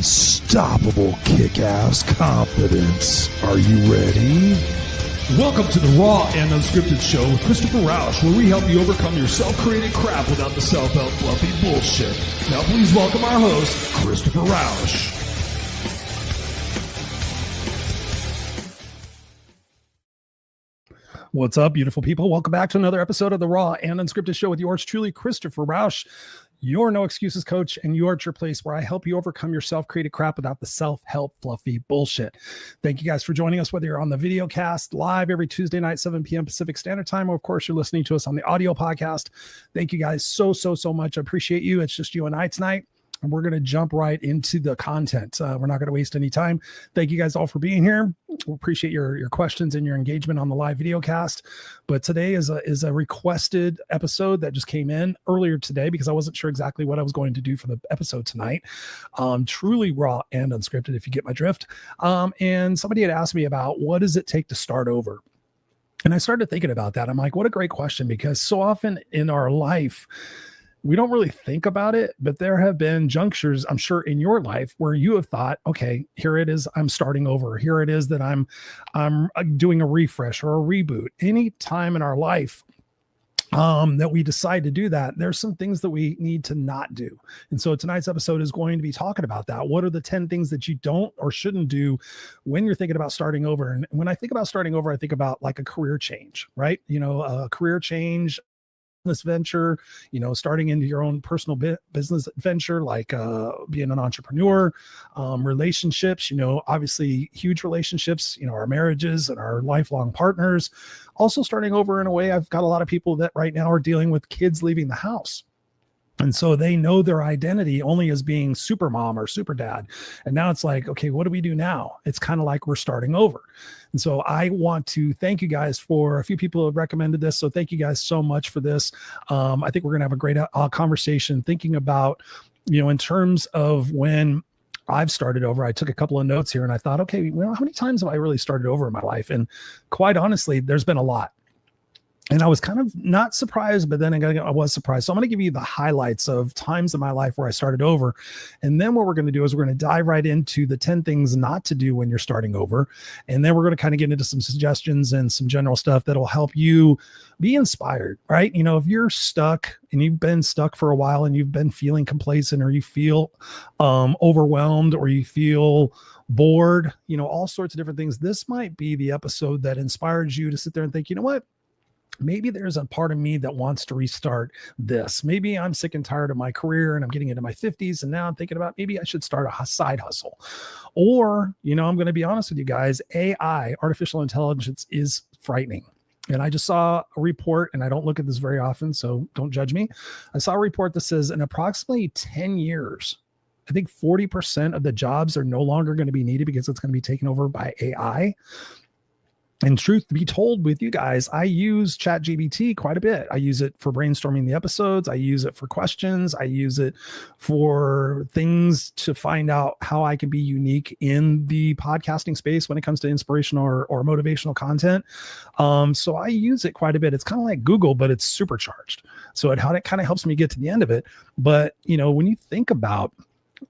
unstoppable kick-ass confidence. Are you ready? Welcome to the Raw and Unscripted Show with Christopher Rausch, where we help you overcome your self-created crap without the self-help fluffy bullshit. Now please welcome our host, Christopher Rausch. What's up, beautiful people? Welcome back to another episode of the Raw and Unscripted Show with yours truly, Christopher Rausch, your no excuses coach, and you're at your place where I help you overcome your self-created crap without the self-help fluffy bullshit. Thank you guys for joining us, whether you're on the video cast live every Tuesday night, 7 p.m. Pacific Standard Time, or of course you're listening to us on the audio podcast. Thank you guys so much. I appreciate you. It's just you and I tonight. And we're going to jump right into the content. We're not going to waste any time. Thank you guys all for being here. We appreciate your questions and your engagement on the live video cast. But today is a requested episode that just came in earlier today because I wasn't sure exactly what I was going to do for the episode tonight. Truly raw and unscripted, if you get my drift. And somebody had asked me about what does it take to start over? And I started thinking about that. I'm like, what a great question, because so often in our life, we don't really think about it, but there have been junctures, I'm sure, in your life where you have thought, okay, here it is, I'm starting over. Here it is that I'm doing a refresh or a reboot. Any time in our life that we decide to do that, there's some things that we need to not do. And so tonight's episode is going to be talking about that. What are the 10 things that you don't or shouldn't do when you're thinking about starting over? And when I think about starting over, I think about like a career change, right? You know, a career change, business venture, you know, starting into your own personal business venture, like being an entrepreneur, relationships, you know, obviously huge relationships, you know, our marriages and our lifelong partners. Also starting over in a way, I've got a lot of people that right now are dealing with kids leaving the house. And so they know their identity only as being super mom or super dad. And now it's like, okay, what do we do now? It's kind of like we're starting over. And so I want to thank you guys for a few people who have recommended this. So thank you guys so much for this. I think we're going to have a great conversation thinking about, you know, in terms of when I've started over. I took a couple of notes here and I thought, okay, well, how many times have I really started over in my life? And quite honestly, there's been a lot. And I was kind of not surprised, but then I was surprised. So I'm going to give you the highlights of times in my life where I started over. And then what we're going to do is we're going to dive right into the 10 things not to do when you're starting over. And then we're going to kind of get into some suggestions and some general stuff that'll help you be inspired, right? You know, if you're stuck and you've been stuck for a while and you've been feeling complacent or you feel overwhelmed or you feel bored, you know, all sorts of different things, this might be the episode that inspires you to sit there and think, you know what? Maybe there's a part of me that wants to restart this. Maybe I'm sick and tired of my career and I'm getting into my 50s. And now I'm thinking about maybe I should start a side hustle. Or, you know, I'm going to be honest with you guys, AI, artificial intelligence, is frightening. And I just saw a report, and I don't look at this very often, so don't judge me. I saw a report that says in approximately 10 years, I think 40% of the jobs are no longer going to be needed because it's going to be taken over by AI. And truth be told with you guys, I use ChatGPT quite a bit. I use it for brainstorming the episodes. I use it for questions. I use it for things to find out how I can be unique in the podcasting space when it comes to inspirational or motivational content. So I use it quite a bit. It's kind of like Google, but it's supercharged. So it kind of helps me get to the end of it. But, you know, when you think about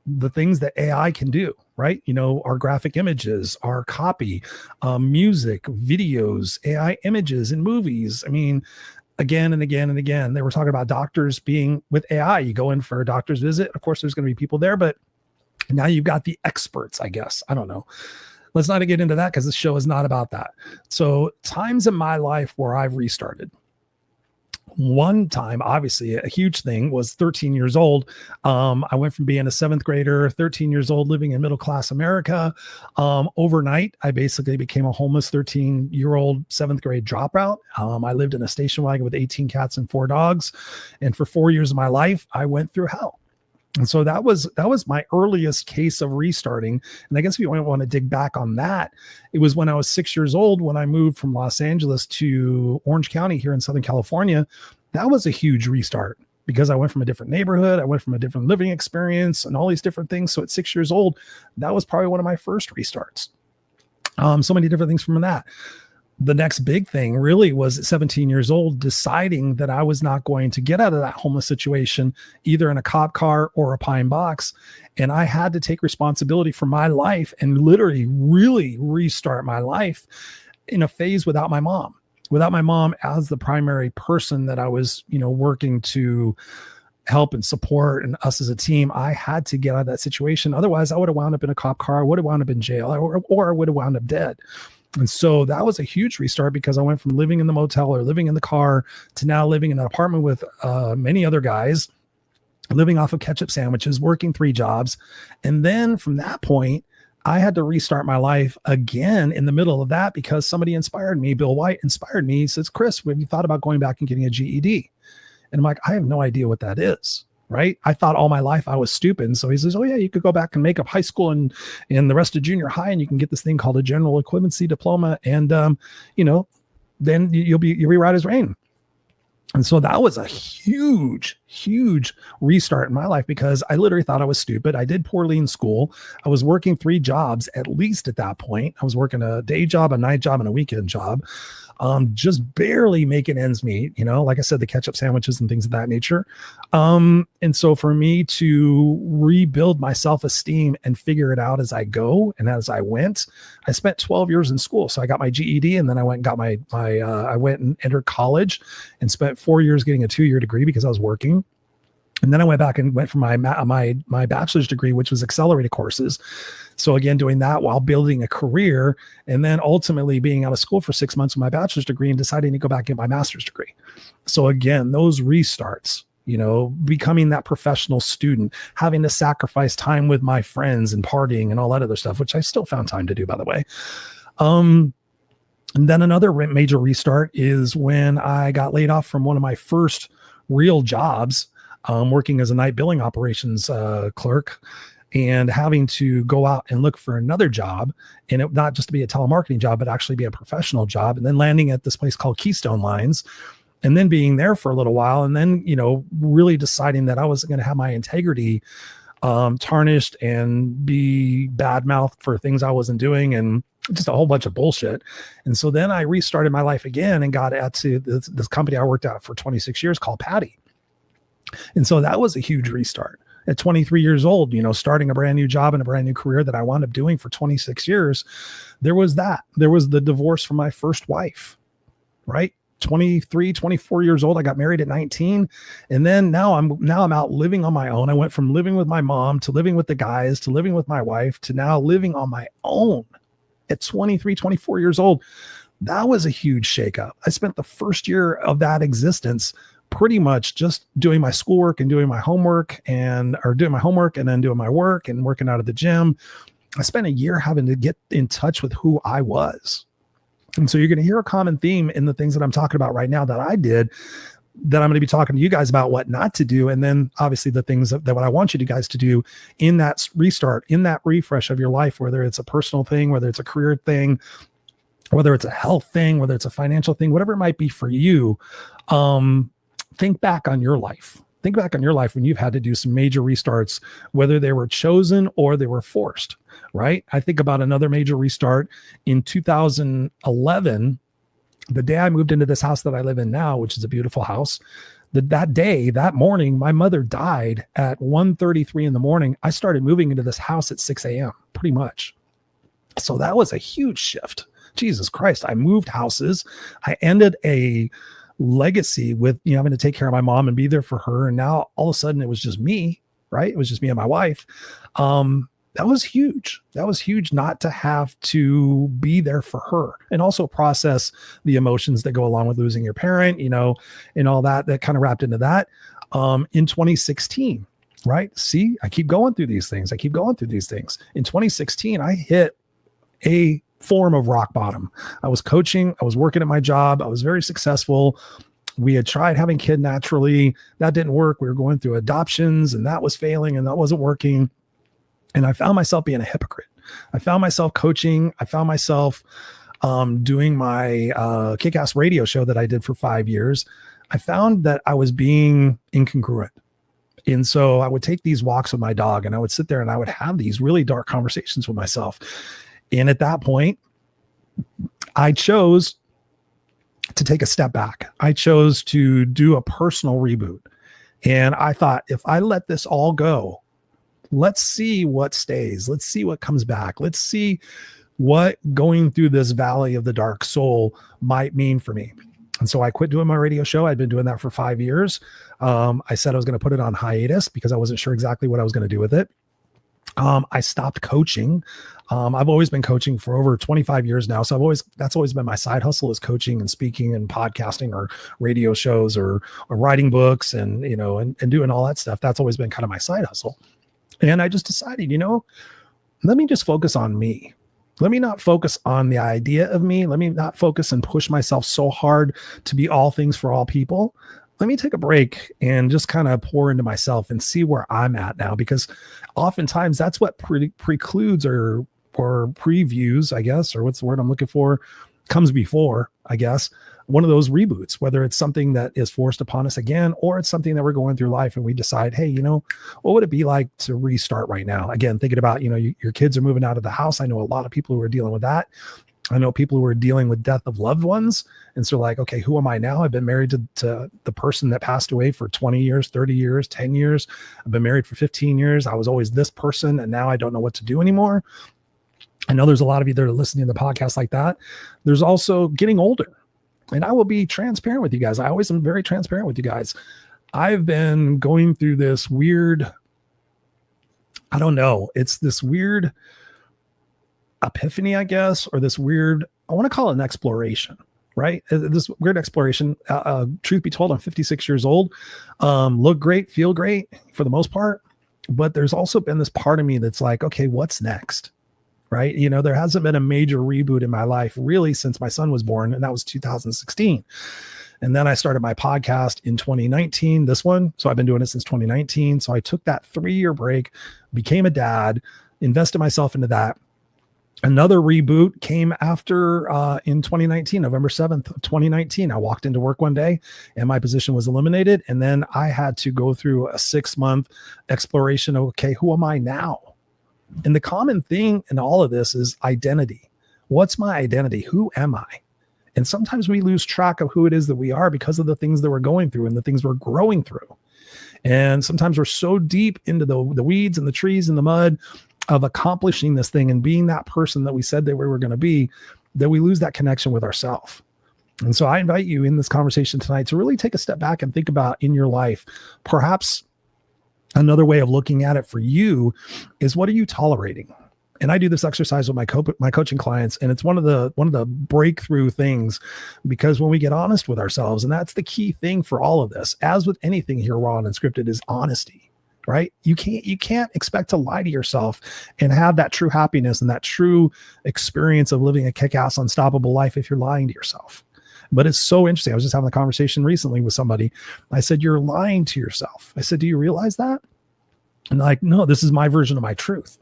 the things that AI can do, right? You know, our graphic images, our copy, music, videos, AI images in movies. I mean, again and again and again, they were talking about doctors being with AI. You go in for a doctor's visit. Of course, there's going to be people there, but now you've got the experts, I guess. I don't know. Let's not get into that because this show is not about that. So times in my life where I've restarted. One time, obviously, a huge thing was 13 years old. I went from being a 7th grader, 13 years old, living in middle-class America. Overnight, I basically became a homeless 13-year-old 7th grade dropout. I lived in a station wagon with 18 cats and 4 dogs. And for 4 years of my life, I went through hell. And so that was my earliest case of restarting. And I guess if you want to dig back on that, it was when I was 6 years old, when I moved from Los Angeles to Orange County here in Southern California. That was a huge restart because I went from a different neighborhood. I went from a different living experience and all these different things. So at 6 years old, that was probably one of my first restarts. So many different things from that. the next big thing really was at 17 years old, deciding that I was not going to get out of that homeless situation, either in a cop car or a pine box. And I had to take responsibility for my life and literally really restart my life in a phase without my mom as the primary person that I was, working to help and support, and us as a team. I had to get out of that situation. Otherwise I would have wound up in a cop car. I would have wound up in jail, or I would have wound up dead. And so that was a huge restart, because I went from living in the motel or living in the car to now living in an apartment with many other guys, living off of ketchup sandwiches, working 3 jobs. And then from that point, I had to restart my life again in the middle of that, because somebody inspired me. Bill White inspired me. He says, Chris, have you thought about going back and getting a GED? And I'm like, I have no idea what that is. Right. I thought all my life I was stupid. And so he says, oh yeah, you could go back and make up high school and the rest of junior high, and you can get this thing called a general equivalency diploma. And, then you'll be right as rain. And so that was a huge, huge restart in my life, because I literally thought I was stupid. I did poorly in school. I was working 3 jobs at least at that point. I was working a day job, a night job, and a weekend job. Just barely making ends meet, like I said, the ketchup sandwiches and things of that nature. And so for me to rebuild my self-esteem and figure it out as I go and as I went, I spent 12 years in school. So I got my GED, and then I went and got I went and entered college and spent 4 years getting a 2-year degree because I was working. And then I went back and went for my bachelor's degree, which was accelerated courses. So again, doing that while building a career, and then ultimately being out of school for 6 months with my bachelor's degree and deciding to go back and get my master's degree. So again, those restarts, becoming that professional student, having to sacrifice time with my friends and partying and all that other stuff, which I still found time to do, by the way. And then another major restart is when I got laid off from one of my first real jobs, working as a night billing operations clerk, and having to go out and look for another job, and it not just to be a telemarketing job, but actually be a professional job, and then landing at this place called Keystone Lines, and then being there for a little while, and then, really deciding that I wasn't going to have my integrity tarnished and be badmouthed for things I wasn't doing, and just a whole bunch of bullshit. And so then I restarted my life again and got at to this company I worked at for 26 years called Patty. And so that was a huge restart at 23 years old, starting a brand new job and a brand new career that I wound up doing for 26 years. There was the divorce from my first wife, right? 23, 24 years old. I got married at 19. And then now I'm out living on my own. I went from living with my mom to living with the guys to living with my wife to now living on my own at 23, 24 years old. That was a huge shakeup. I spent the first year of that existence pretty much just doing my schoolwork and doing my homework and then doing my work and working out at the gym. I spent a year having to get in touch with who I was. And so you're going to hear a common theme in the things that I'm talking about right now that I did, that I'm going to be talking to you guys about what not to do. And then obviously the things that what I want you guys to do in that restart, in that refresh of your life, whether it's a personal thing, whether it's a career thing, whether it's a health thing, whether it's a financial thing, whatever it might be for you. Think back on your life. Think back on your life when you've had to do some major restarts, whether they were chosen or they were forced, right? I think about another major restart in 2011, the day I moved into this house that I live in now, which is a beautiful house. That morning, my mother died at 1:33 in the morning. I started moving into this house at 6 a.m. pretty much. So that was a huge shift. Jesus Christ. I moved houses. I ended a legacy with, having to take care of my mom and be there for her. And now all of a sudden it was just me, right? It was just me and my wife. That was huge. That was huge not to have to be there for her and also process the emotions that go along with losing your parent, and all that kind of wrapped into that. In 2016, right? See, I keep going through these things. In 2016, I hit a form of rock bottom. I was coaching. I was working at my job. I was very successful. We had tried having kid naturally. That didn't work. We were going through adoptions and that was failing and that wasn't working. And I found myself being a hypocrite. I found myself coaching. I found myself doing my kick-ass radio show that I did for 5 years. I found that I was being incongruent. And so I would take these walks with my dog and I would sit there and I would have these really dark conversations with myself. And at that point, I chose to take a step back. I chose to do a personal reboot. And I thought, if I let this all go, let's see what stays. Let's see what comes back. Let's see what going through this valley of the dark soul might mean for me. And so I quit doing my radio show. I'd been doing that for 5 years. I said I was going to put it on hiatus because I wasn't sure exactly what I was going to do with it. I stopped coaching. I've always been coaching for over 25 years now. So that's always been my side hustle, is coaching and speaking and podcasting or radio shows or writing books and, and doing all that stuff. That's always been kind of my side hustle. And I just decided, let me just focus on me. Let me not focus on the idea of me. Let me not focus and push myself so hard to be all things for all people. Let me take a break and just kind of pour into myself and see where I'm at now, because oftentimes that's what precludes or previews, I guess, or what's the word I'm looking for, comes before, I guess, one of those reboots, whether it's something that is forced upon us again, or it's something that we're going through life and we decide, hey, what would it be like to restart right now? Again, thinking about, your kids are moving out of the house. I know a lot of people who are dealing with that. I know people who are dealing with death of loved ones. And so like, okay, who am I now? I've been married to the person that passed away for 20 years, 30 years, 10 years. I've been married for 15 years. I was always this person, and now I don't know what to do anymore. I know there's a lot of you that are listening to the podcast like that. There's also getting older. And I will be transparent with you guys. I always am very transparent with you guys. I've been going through this weird, I don't know, it's this weird epiphany, I guess, or this weird, I want to call it an exploration, right? This weird exploration. Truth be told, I'm 56 years old. Look great, feel great for the most part. But there's also been this part of me that's like, okay, what's next? Right? There hasn't been a major reboot in my life really since my son was born, and that was 2016. And then I started my podcast in 2019, this one. So I've been doing it since 2019. So I took that 3-year break, became a dad, invested myself into that. Another reboot came after in 2019, November 7th, 2019. I walked into work one day and my position was eliminated. And then I had to go through a 6-month exploration of, okay, who am I now? And the common thing in all of this is identity. What's my identity? Who am I? And sometimes we lose track of who it is that we are because of the things that we're going through and the things we're growing through. And sometimes we're so deep into the weeds and the trees and the mud of accomplishing this thing and being that person that we said that we were going to be, that we lose that connection with ourselves. And so I invite you in this conversation tonight to really take a step back and think about in your life, perhaps another way of looking at it for you is, what are you tolerating? And I do this exercise with my coaching clients, and it's one of the breakthrough things, because when we get honest with ourselves, and that's the key thing for all of this, as with anything here, Raw and Unscripted, is honesty, right? You can't expect to lie to yourself and have that true happiness and that true experience of living a kick-ass, unstoppable life if you're lying to yourself. But it's so interesting. I was just having a conversation recently with somebody. I said, you're lying to yourself. I said, do you realize that? And they're like, no, this is my version of my truth.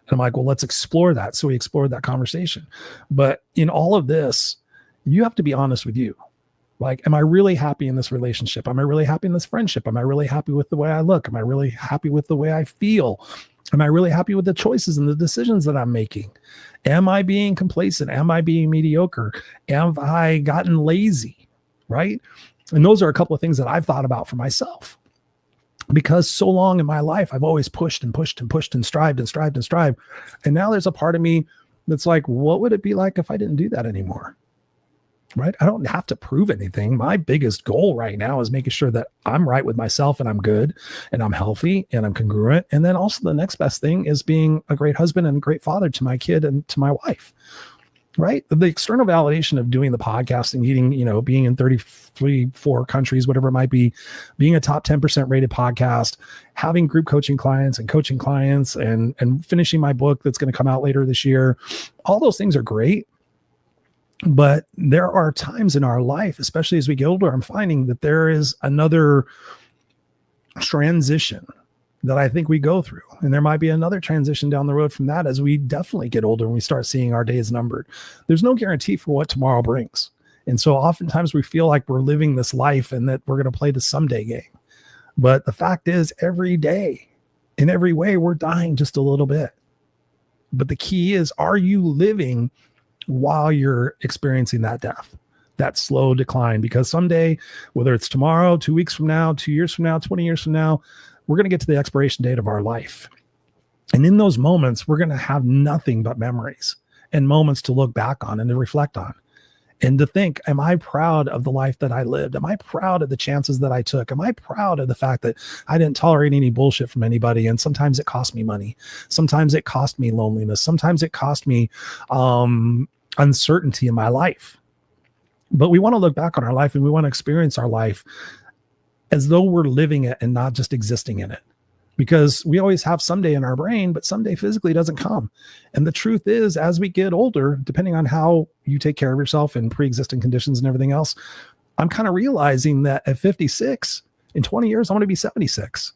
And I'm like, well, let's explore that. So we explored that conversation. But in all of this, you have to be honest with you. Like, am I really happy in this relationship? Am I really happy in this friendship? Am I really happy with the way I look? Am I really happy with the way I feel? Am I really happy with the choices and the decisions that I'm making? Am I being complacent? Am I being mediocre? Have I gotten lazy? Right? And those are a couple of things that I've thought about for myself, because so long in my life, I've always pushed and pushed and pushed and strived and strived and strived. And now there's a part of me that's like, what would it be like if I didn't do that anymore? Right? I don't have to prove anything. My biggest goal right now is making sure that I'm right with myself and I'm good and I'm healthy and I'm congruent. And then also the next best thing is being a great husband and a great father to my kid and to my wife. Right? The external validation of doing the podcasting, being in 34 countries, whatever it might be, being a top 10% rated podcast, having group coaching clients and coaching clients and finishing my book that's going to come out later this year. All those things are great. But there are times in our life, especially as we get older, I'm finding that there is another transition that I think we go through. And there might be another transition down the road from that as we definitely get older and we start seeing our days numbered. There's no guarantee for what tomorrow brings. And so oftentimes we feel like we're living this life and that we're going to play the someday game. But the fact is, every day, in every way, we're dying just a little bit. But the key is, are you living while you're experiencing that death? that slow decline, because someday, whether it's tomorrow, 2 weeks from now, 2 years from now, 20 years from now, we're going to get to the expiration date of our life. And in those moments, we're going to have nothing but memories and moments to look back on and to reflect on. And to think, am I proud of the life that I lived? Am I proud of the chances that I took? Am I proud of the fact that I didn't tolerate any bullshit from anybody? And sometimes it cost me money. Sometimes it cost me loneliness. Sometimes it cost me uncertainty in my life. But we want to look back on our life and we want to experience our life as though we're living it and not just existing in it. Because we always have someday in our brain, but someday physically doesn't come. And the truth is, as we get older, depending on how you take care of yourself and pre-existing conditions and everything else, I'm kind of realizing that at 56, in 20 years, I want to be 76.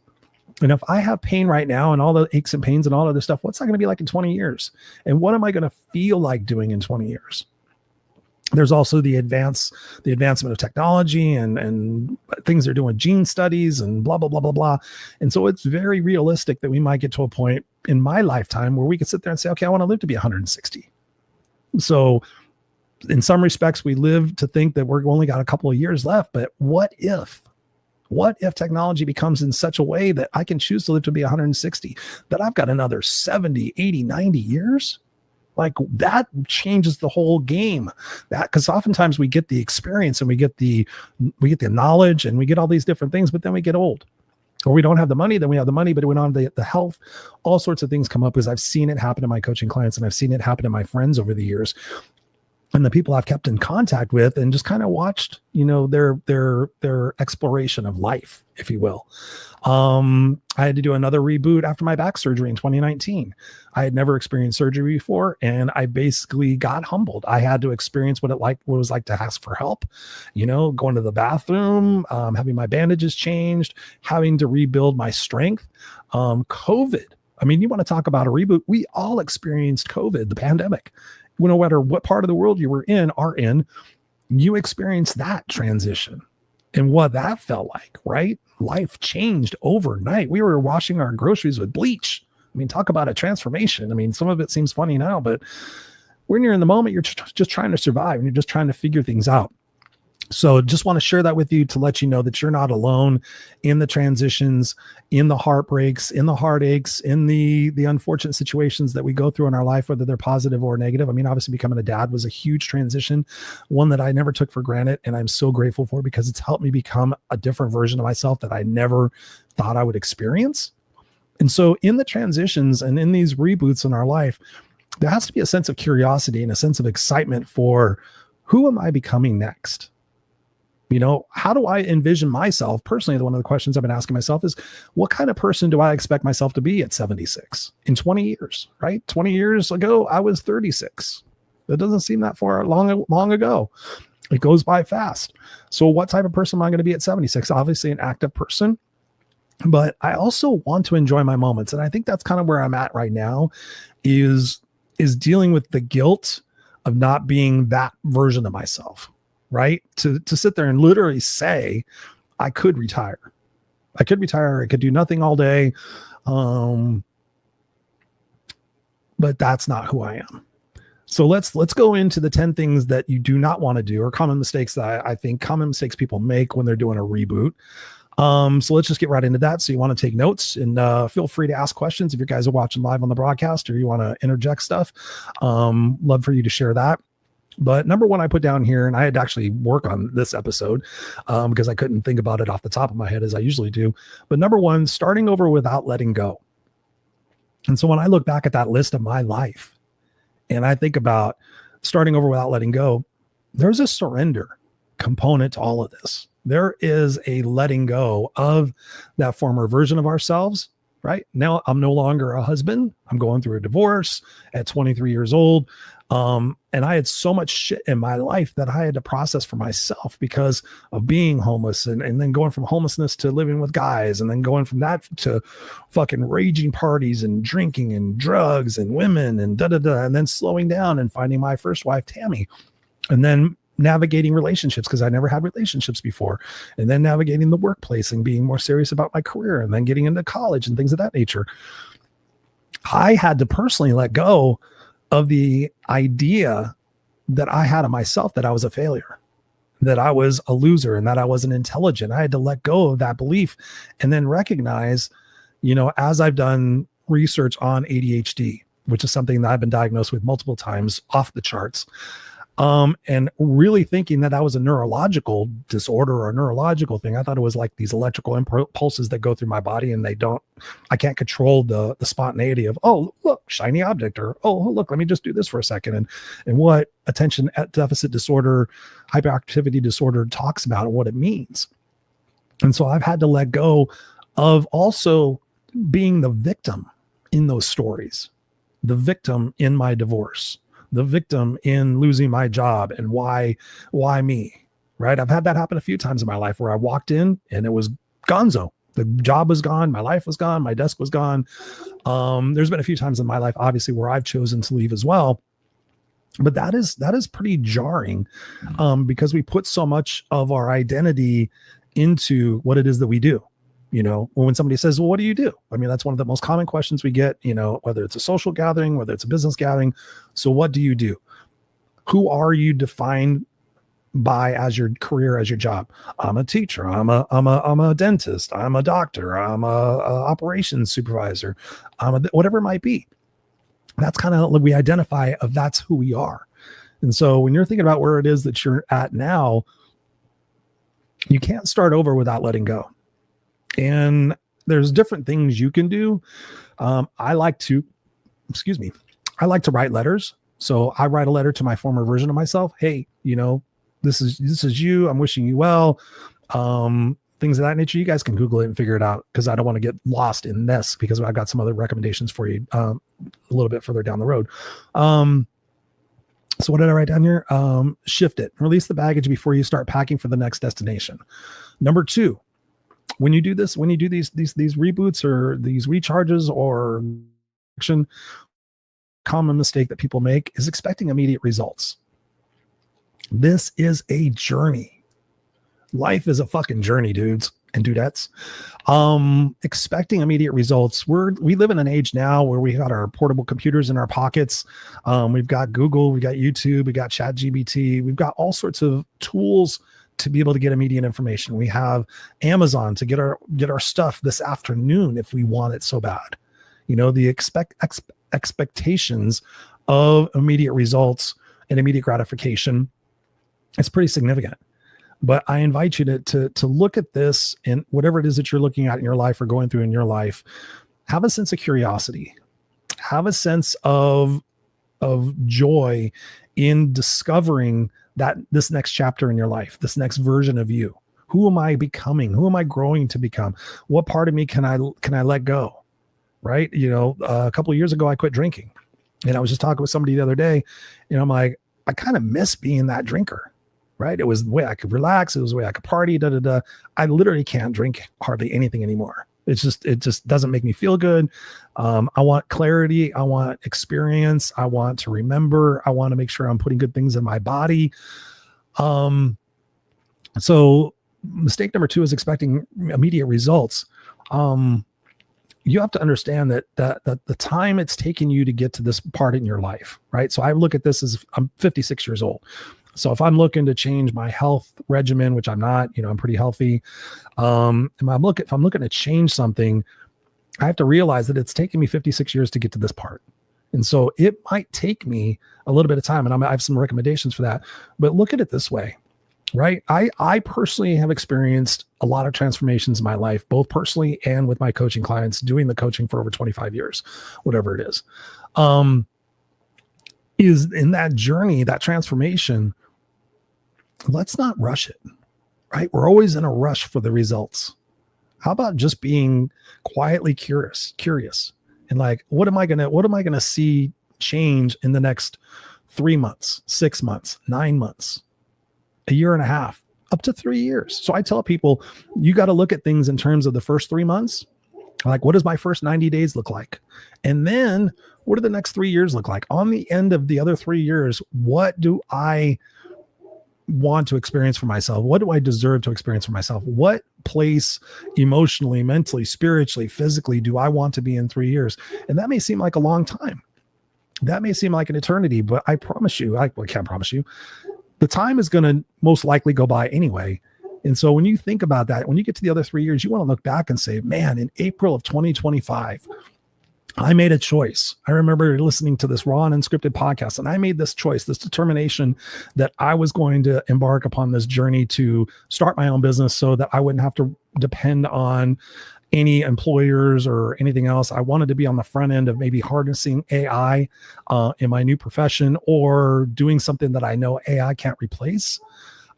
And if I have pain right now and all the aches and pains and all other stuff, what's that going to be like in 20 years? And what am I going to feel like doing in 20 years? There's also the advancement of technology and things they're doing, gene studies and blah, blah, blah, blah, blah. And so it's very realistic that we might get to a point in my lifetime where we could sit there and say, okay, I want to live to be 160. So in some respects, we live to think that we're only got a couple of years left. But what if technology becomes in such a way that I can choose to live to be 160, that I've got another 70, 80, 90 years? Like, that changes the whole game. That, because oftentimes we get the experience and we get the knowledge and we get all these different things, but then we get old, or we don't have the money. Then we have the money, but we don't have the health. All sorts of things come up, because I've seen it happen to my coaching clients and I've seen it happen to my friends over the years, and the people I've kept in contact with, and just kind of watched, their exploration of life, if you will. I had to do another reboot after my back surgery in 2019. I had never experienced surgery before, and I basically got humbled. I had to experience what it was like to ask for help, going to the bathroom, having my bandages changed, having to rebuild my strength. COVID. I mean, you want to talk about a reboot? We all experienced COVID, the pandemic. No matter what part of the world you are in, you experienced that transition and what that felt like, right? Life changed overnight. We were washing our groceries with bleach. I mean, talk about a transformation. I mean, some of it seems funny now, but when you're in the moment, you're just trying to survive and you're just trying to figure things out. So just want to share that with you to let you know that you're not alone in the transitions, in the heartbreaks, in the heartaches, in the unfortunate situations that we go through in our life, whether they're positive or negative. I mean, obviously becoming a dad was a huge transition, one that I never took for granted. And I'm so grateful for, because it's helped me become a different version of myself that I never thought I would experience. And so in the transitions and in these reboots in our life, there has to be a sense of curiosity and a sense of excitement for, who am I becoming next? How do I envision myself personally? One of the questions I've been asking myself is, what kind of person do I expect myself to be at 76 in 20 years, right? 20 years ago, I was 36. That doesn't seem that far long ago. It goes by fast. So what type of person am I going to be at 76? Obviously an active person, but I also want to enjoy my moments. And I think that's kind of where I'm at right now, is dealing with the guilt of not being that version of myself. Right? To sit there and literally say, I could retire. I could do nothing all day. But that's not who I am. So let's go into the 10 things that you do not want to do, or common mistakes that I think common mistakes people make when they're doing a reboot. So let's just get right into that. So you want to take notes, and feel free to ask questions if you guys are watching live on the broadcast, or you want to interject stuff. Love for you to share that. But number one, I put down here, and I had to actually work on this episode because I couldn't think about it off the top of my head as I usually do. But number one, starting over without letting go. And so when I look back at that list of my life and I think about starting over without letting go, there's a surrender component to all of this. There is a letting go of that former version of ourselves. Right now, I'm no longer a husband. I'm going through a divorce at 23 years old. And I had so much shit in my life that I had to process for myself because of being homeless, and then going from homelessness to living with guys, and then going from that to fucking raging parties and drinking and drugs and women and and then slowing down and finding my first wife, Tammy, and then navigating relationships, because I never had relationships before, and then navigating the workplace and being more serious about my career, and then getting into college and things of that nature. I had to personally let go of the idea that I had of myself that I was a failure. that I was a loser and that I wasn't intelligent. I had to let go of that belief and then recognize, as I've done research on ADHD, which is something that I've been diagnosed with multiple times, off the charts, and really thinking that was a neurological disorder or a neurological thing. I thought it was like these electrical impulses that go through my body, and I can't control the spontaneity of, oh, look, shiny object, or, oh, look, let me just do this for a second. And what attention deficit disorder, hyperactivity disorder talks about and what it means. And so I've had to let go of also being the victim in those stories, the victim in my divorce, the victim in losing my job, and why me, right? I've had that happen a few times in my life where I walked in and it was gonzo. The job was gone. My life was gone. My desk was gone. There's been a few times in my life, obviously, where I've chosen to leave as well. But that is pretty jarring, because we put so much of our identity into what it is that we do. When somebody says, well, what do you do? I mean, that's one of the most common questions we get, whether it's a social gathering, whether it's a business gathering. So what do you do? Who are you defined by as your career, as your job? I'm a teacher. I'm a dentist. I'm a doctor. I'm a operations supervisor. Whatever it might be. That's kind of, we identify of that's who we are. And so when you're thinking about where it is that you're at now, you can't start over without letting go. And there's different things you can do. I like to write letters. So I write a letter to my former version of myself. Hey, this is you. I'm wishing you well. Things of that nature. You guys can Google it and figure it out, because I don't want to get lost in this, because I've got some other recommendations for you a little bit further down the road. So what did I write down here? Shift it. Release the baggage before you start packing for the next destination. Number 2. When you do these reboots or these recharges or action, common mistake that people make is expecting immediate results. This is a journey. Life is a fucking journey, dudes and dudettes. Expecting immediate results. We live in an age now where we got our portable computers in our pockets. We've got Google, we got YouTube, we got ChatGPT, we've got all sorts of tools to be able to get immediate information. We have Amazon to get our stuff this afternoon if we want it so bad. The expectations of immediate results and immediate gratification is pretty significant. But I invite you to look at this, and whatever it is that you're looking at in your life or going through in your life, have a sense of curiosity, have a sense of joy in discovering that this next chapter in your life, this next version of you. Who am I becoming? Who am I growing to become? What part of me can I let go? Right? A couple of years ago, I quit drinking, and I was just talking with somebody the other day, and I'm like, I kind of miss being that drinker. Right? It was the way I could relax. It was the way I could party. I literally can't drink hardly anything anymore. It just doesn't make me feel good. I want clarity. I want experience. I want to remember. I want to make sure I'm putting good things in my body. So mistake number 2 is expecting immediate results. You have to understand that the time it's taken you to get to this part in your life, right? So I look at this as, I'm 56 years old. So if I'm looking to change my health regimen, which I'm not, I'm pretty healthy. If I'm looking to change something, I have to realize that it's taken me 56 years to get to this part. And so it might take me a little bit of time, and I have some recommendations for that. But look at it this way, right? I personally have experienced a lot of transformations in my life, both personally and with my coaching clients, doing the coaching for over 25 years, whatever it is. Is in that journey, that transformation, let's not rush it, right? We're always in a rush for the results. How about just being quietly curious and like, what am I going to see change in the next 3 months, 6 months, 9 months, a year and a half, up to 3 years. So I tell people, you got to look at things in terms of the first 3 months. Like, what does my first 90 days look like? And then what do the next 3 years look like? On the end of the other 3 years, what do I want to experience for myself? What do I deserve to experience for myself? What place emotionally, mentally, spiritually, physically do I want to be in 3 years? And that may seem like a long time. That may seem like an eternity, but I promise you, I can't promise you. the time is going to most likely go by anyway. And so when you think about that, when you get to the other 3 years, you want to look back and say, man, in April of 2025, I made a choice. I remember listening to this Raw Unscripted podcast, and I made this choice, this determination that I was going to embark upon this journey to start my own business so that I wouldn't have to depend on any employers or anything else. I wanted to be on the front end of maybe harnessing AI in my new profession, or doing something that I know AI can't replace.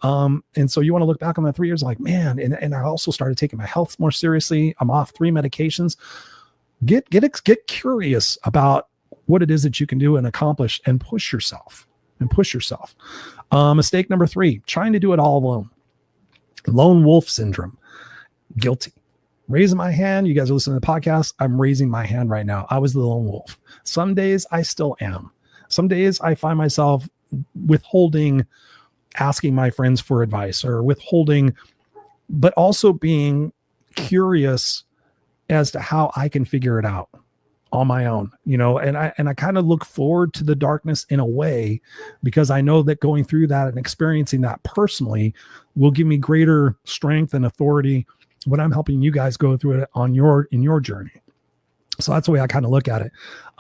And so you want to look back on that 3 years like, man, and I also started taking my health more seriously. I'm off 3 medications. Get curious about what it is that you can do and accomplish, and push yourself. Mistake number 3, trying to do it all alone. Lone wolf syndrome. Guilty. Raising my hand. You guys are listening to the podcast. I'm raising my hand right now. I was the lone wolf. Some days I still am. Some days I find myself withholding asking my friends for advice, or withholding, but also being curious as to how I can figure it out on my own, and I kind of look forward to the darkness in a way, because I know that going through that and experiencing that personally will give me greater strength and authority when I'm helping you guys go through it in your journey. So that's the way I kind of look at it.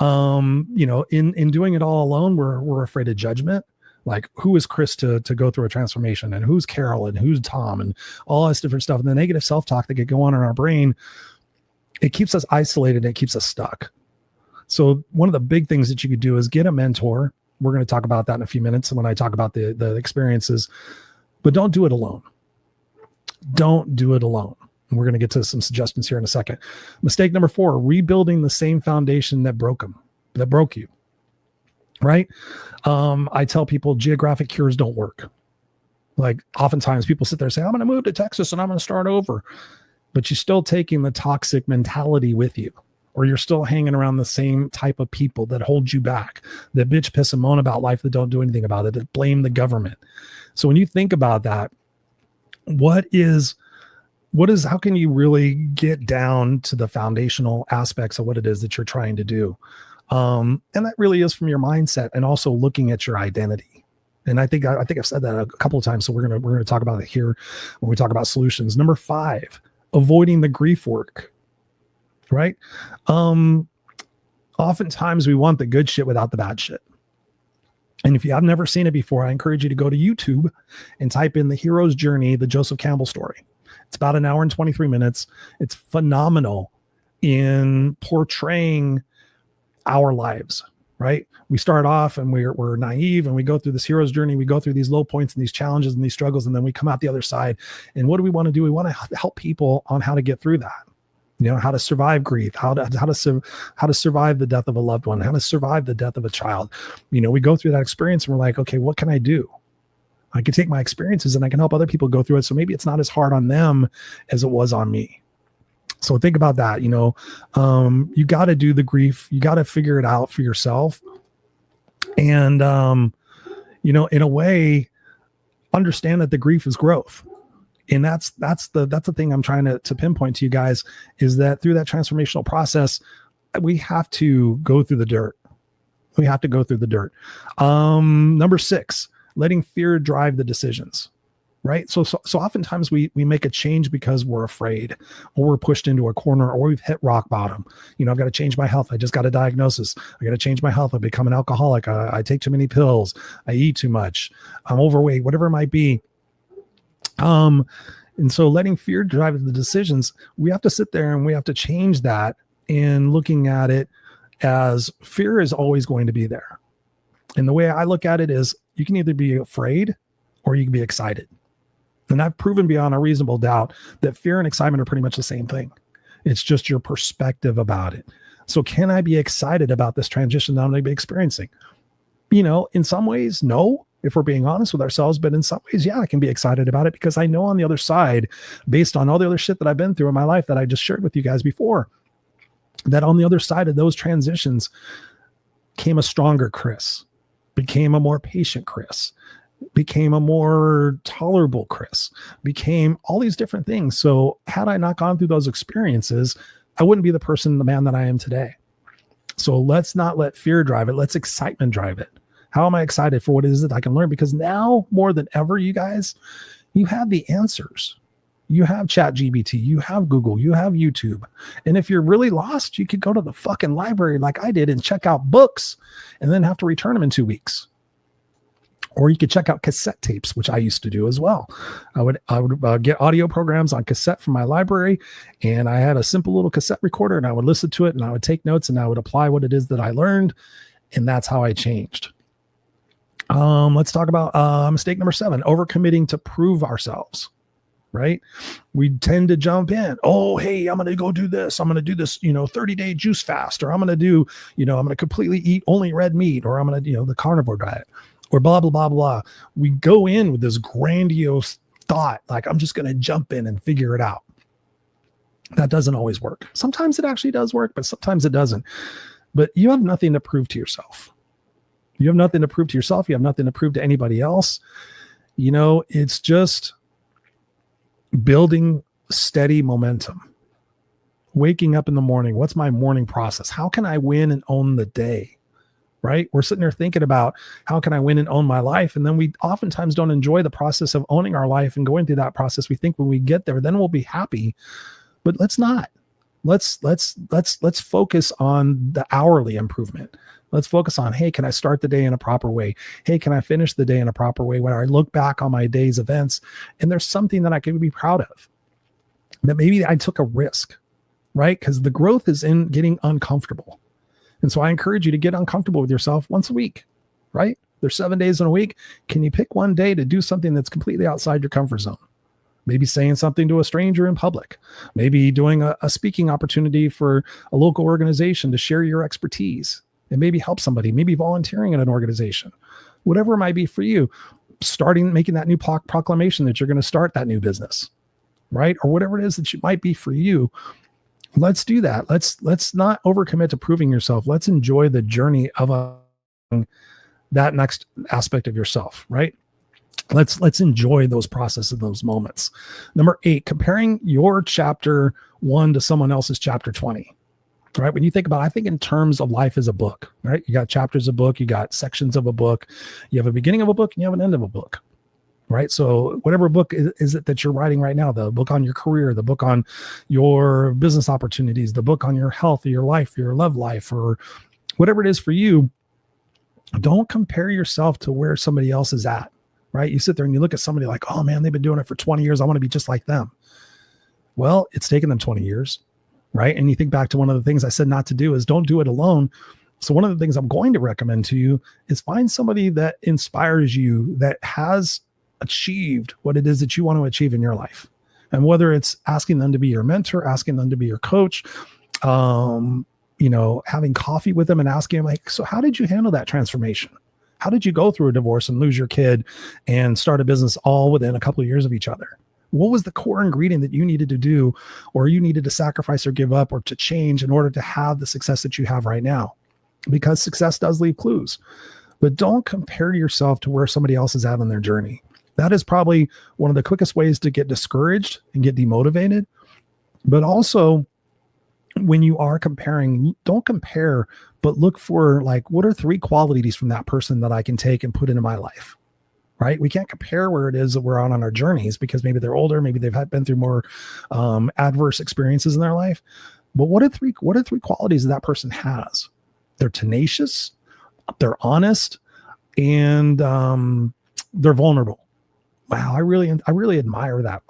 In doing it all alone, we're afraid of judgment. Like, who is Chris to go through a transformation, and who's Carol, and who's Tom, and all this different stuff. And the negative self-talk that get going on in our brain, it keeps us isolated. It keeps us stuck. So one of the big things that you could do is get a mentor. We're going to talk about that in a few minutes when I talk about the experiences, but don't do it alone. Don't do it alone. And we're going to get to some suggestions here in a second. Mistake number 4, rebuilding the same foundation that broke you. Right? I tell people geographic cures don't work. Like, oftentimes people sit there and say, I'm going to move to Texas and I'm going to start over. But you're still taking the toxic mentality with you, or you're still hanging around the same type of people that hold you back, that bitch, piss, and moan about life, that don't do anything about it, that blame the government. So when you think about that, how can you really get down to the foundational aspects of what it is that you're trying to do? And that really is from your mindset, and also looking at your identity. And I think I've said that a couple of times. So we're going to talk about it here when we talk about solutions. Number 5, avoiding the grief work, right? Oftentimes we want the good shit without the bad shit. And if you have never seen it before, I encourage you to go to YouTube and type in The Hero's Journey, the Joseph Campbell story. It's about an hour and 23 minutes. It's phenomenal in portraying our lives, right? We start off and we're naive, and we go through this hero's journey. We go through these low points and these challenges and these struggles, and then we come out the other side. And what do we want to do? We want to help people on how to get through that. How to survive grief, how to survive the death of a loved one, how to survive the death of a child. We go through that experience and we're like, okay, what can I do? I can take my experiences and I can help other people go through it. So maybe it's not as hard on them as it was on me. So think about that. You got to do the grief. You got to figure it out for yourself. And, in a way, understand that the grief is growth. And that's the thing I'm trying to pinpoint to you guys, is that through that transformational process, we have to go through the dirt. Number 6, letting fear drive the decisions. Right. So oftentimes we make a change because we're afraid, or we're pushed into a corner, or we've hit rock bottom. I've got to change my health. I just got a diagnosis. I got to change my health. I've become an alcoholic. I take too many pills. I eat too much. I'm overweight, whatever it might be. And so letting fear drive the decisions, we have to sit there and we have to change that, and looking at it as fear is always going to be there. And the way I look at it is, you can either be afraid or you can be excited. And I've proven beyond a reasonable doubt that fear and excitement are pretty much the same thing. It's just your perspective about it. So can I be excited about this transition that I'm going to be experiencing? In some ways, no, if we're being honest with ourselves, but in some ways, yeah, I can be excited about it, because I know on the other side, based on all the other shit that I've been through in my life that I just shared with you guys before, that on the other side of those transitions came a stronger Chris, became a more patient Chris, became a more tolerable Chris, became all these different things. So had I not gone through those experiences, I wouldn't be the man that I am today. So let's not let fear drive it. Let's excitement drive it. How am I excited for what it is that I can learn? Because now more than ever, you guys, you have the answers. You have ChatGPT, you have Google, you have YouTube. And if you're really lost, you could go to the fucking library like I did and check out books and then have to return them in 2 weeks. Or you could check out cassette tapes, which I used to do as well. I would get audio programs on cassette from my library, and I had a simple little cassette recorder, and I would listen to it, and I would take notes, and I would apply what it is that I learned, and that's how I changed. Let's talk about mistake number 7, overcommitting to prove ourselves. Right? We tend to jump in. Oh, hey, I'm going to go do this. I'm going to do this, 30-day juice fast, or I'm going to do, I'm going to completely eat only red meat, or I'm going to, the carnivore diet, or blah, blah, blah, blah. We go in with this grandiose thought, like I'm just going to jump in and figure it out. That doesn't always work. Sometimes it actually does work, but sometimes it doesn't. But you have nothing to prove to yourself. You have nothing to prove to yourself. You have nothing to prove to anybody else. It's just building steady momentum. Waking up in the morning. What's my morning process? How can I win and own the day? Right? We're sitting there thinking about how can I win and own my life? And then we oftentimes don't enjoy the process of owning our life and going through that process. We think when we get there, then we'll be happy, but let's not. Let's focus on the hourly improvement. Let's focus on, hey, can I start the day in a proper way? Hey, can I finish the day in a proper way? When I look back on my day's events and there's something that I can be proud of, that maybe I took a risk, right? Because the growth is in getting uncomfortable. And so I encourage you to get uncomfortable with yourself once a week, right? There's 7 days in a week. Can you pick one day to do something that's completely outside your comfort zone? Maybe saying something to a stranger in public, maybe doing a speaking opportunity for a local organization to share your expertise and maybe help somebody, maybe volunteering in an organization, whatever it might be for you, making that new proclamation that you're going to start that new business, right? Or whatever it is that might be for you. Let's do that. Let's not overcommit to proving yourself. Let's enjoy the journey of that next aspect of yourself, right? Let's enjoy those processes, those moments. Number 8, comparing your chapter 1 to someone else's chapter 20, right? When you think about it, I think in terms of life as a book, right? You got chapters of a book, you got sections of a book, you have a beginning of a book, and you have an end of a book, right? So whatever book is it that you're writing right now, the book on your career, the book on your business opportunities, the book on your health, or your life, your love life, or whatever it is for you, don't compare yourself to where somebody else is at. Right? You sit there and you look at somebody like, oh man, they've been doing it for 20 years. I want to be just like them. Well, it's taken them 20 years, right? And you think back to one of the things I said not to do is don't do it alone. So one of the things I'm going to recommend to you is find somebody that inspires you, that has achieved what it is that you want to achieve in your life. And whether it's asking them to be your mentor, asking them to be your coach, having coffee with them and asking them like, so how did you handle that transformation? How did you go through a divorce and lose your kid and start a business all within a couple of years of each other? What was the core ingredient that you needed to do, or you needed to sacrifice or give up or to change in order to have the success that you have right now? Because success does leave clues, but don't compare yourself to where somebody else is at on their journey. That is probably one of the quickest ways to get discouraged and get demotivated. But also, when you are comparing, don't compare, but look for like, what are 3 qualities from that person that I can take and put into my life, right? We can't compare where it is that we're on our journeys because maybe they're older, maybe they've been through more adverse experiences in their life. But what are 3 qualities that person has? They're tenacious, they're honest, and they're vulnerable. Wow, I really admire that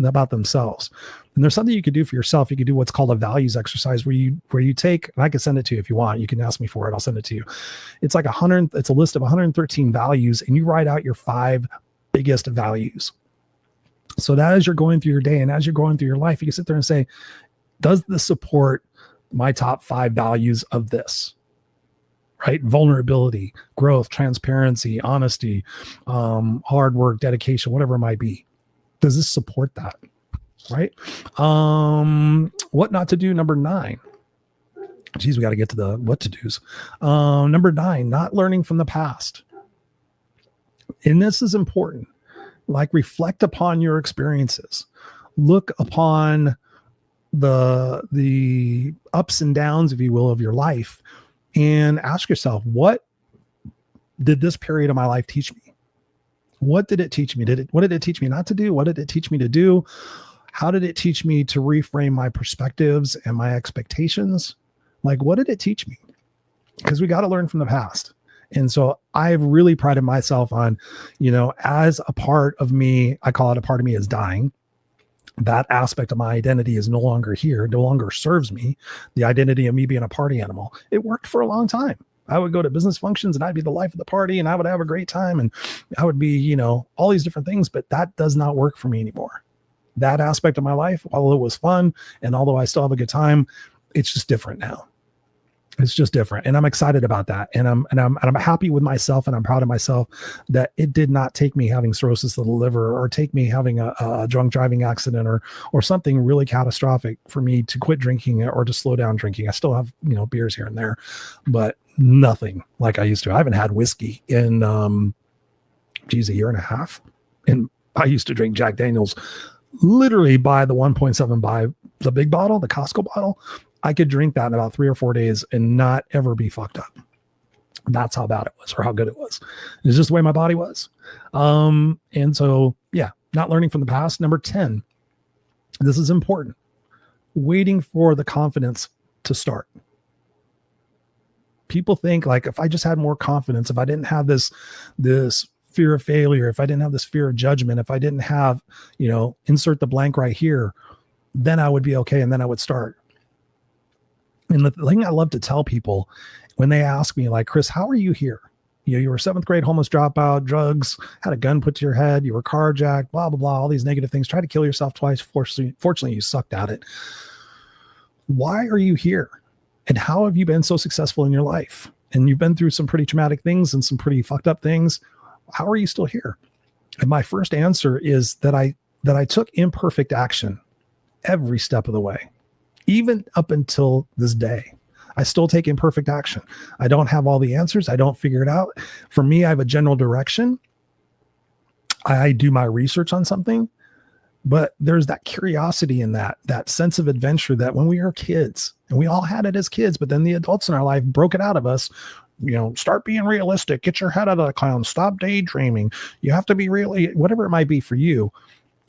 about themselves. And there's something you could do for yourself. You could do what's called a values exercise where you take, and I can send it to you if you want. You can ask me for it. I'll send it to you. It's like it's a list of 113 values, and you write out your 5 biggest values. So that as you're going through your day and as you're going through your life, you can sit there and say, does this support my top 5 values of this? Right? Vulnerability, growth, transparency, honesty, hard work, dedication, whatever it might be. Does this support that? Right? What not to do, number 9. Geez, we got to get to the what to do's. Number 9, not learning from the past. And this is important. Like, reflect upon your experiences. Look upon the ups and downs, if you will, of your life. And ask yourself, what did this period of my life teach me? What did it teach me? What did it teach me not to do? What did it teach me to do? How did it teach me to reframe my perspectives and my expectations? Like, what did it teach me? Because we got to learn from the past. And so I've really prided myself on, as a part of me, I call it a part of me is dying. That aspect of my identity is no longer here, no longer serves me. The identity of me being a party animal. It worked for a long time. I would go to business functions and I'd be the life of the party and I would have a great time and I would be, all these different things, but that does not work for me anymore. That aspect of my life, although it was fun and although I still have a good time, it's just different now. It's just different. And I'm excited about that. And I'm happy with myself and I'm proud of myself that it did not take me having cirrhosis of the liver or take me having a drunk driving accident or something really catastrophic for me to quit drinking or to slow down drinking. I still have, beers here and there, but nothing like I used to. I haven't had whiskey in, a year and a half. And I used to drink Jack Daniels literally by the 1.7 by the big bottle, the Costco bottle. I could drink that in about 3 or 4 days and not ever be fucked up. That's how bad it was or how good it was. It's just the way my body was. And so, not learning from the past. Number 10, this is important. Waiting for the confidence to start. People think like, if I just had more confidence, if I didn't have this fear of failure, if I didn't have this fear of judgment, if I didn't have, insert the blank right here, then I would be okay. And then I would start. And the thing I love to tell people when they ask me like, Chris, how are you here? You were 7th grade homeless dropout, drugs, had a gun put to your head, you were carjacked, blah, blah, blah, all these negative things, tried to kill yourself twice. Fortunately, you sucked at it. Why are you here? And how have you been so successful in your life? And you've been through some pretty traumatic things and some pretty fucked up things. How are you still here? And my first answer is that I took imperfect action every step of the way. Even up until this day, I still take imperfect action. I don't have all the answers. I don't figure it out. For me, I have a general direction. I do my research on something, but there's that curiosity in that sense of adventure that when we were kids, and we all had it as kids, but then the adults in our life broke it out of us. Start being realistic, get your head out of the clown, stop daydreaming. You have to be really, whatever it might be for you.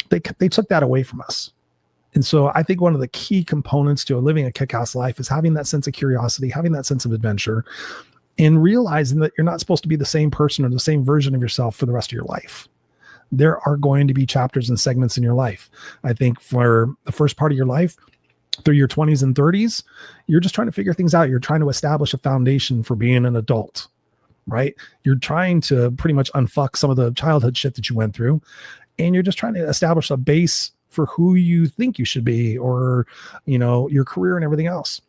They took that away from us. And so I think one of the key components to living a kick-ass life is having that sense of curiosity, having that sense of adventure, and realizing that you're not supposed to be the same person or the same version of yourself for the rest of your life. There are going to be chapters and segments in your life. I think for the first part of your life, through your 20s and 30s, you're just trying to figure things out. You're trying to establish a foundation for being an adult, right? You're trying to pretty much unfuck some of the childhood shit that you went through. And you're just trying to establish a base for who you think you should be or, your career and everything else.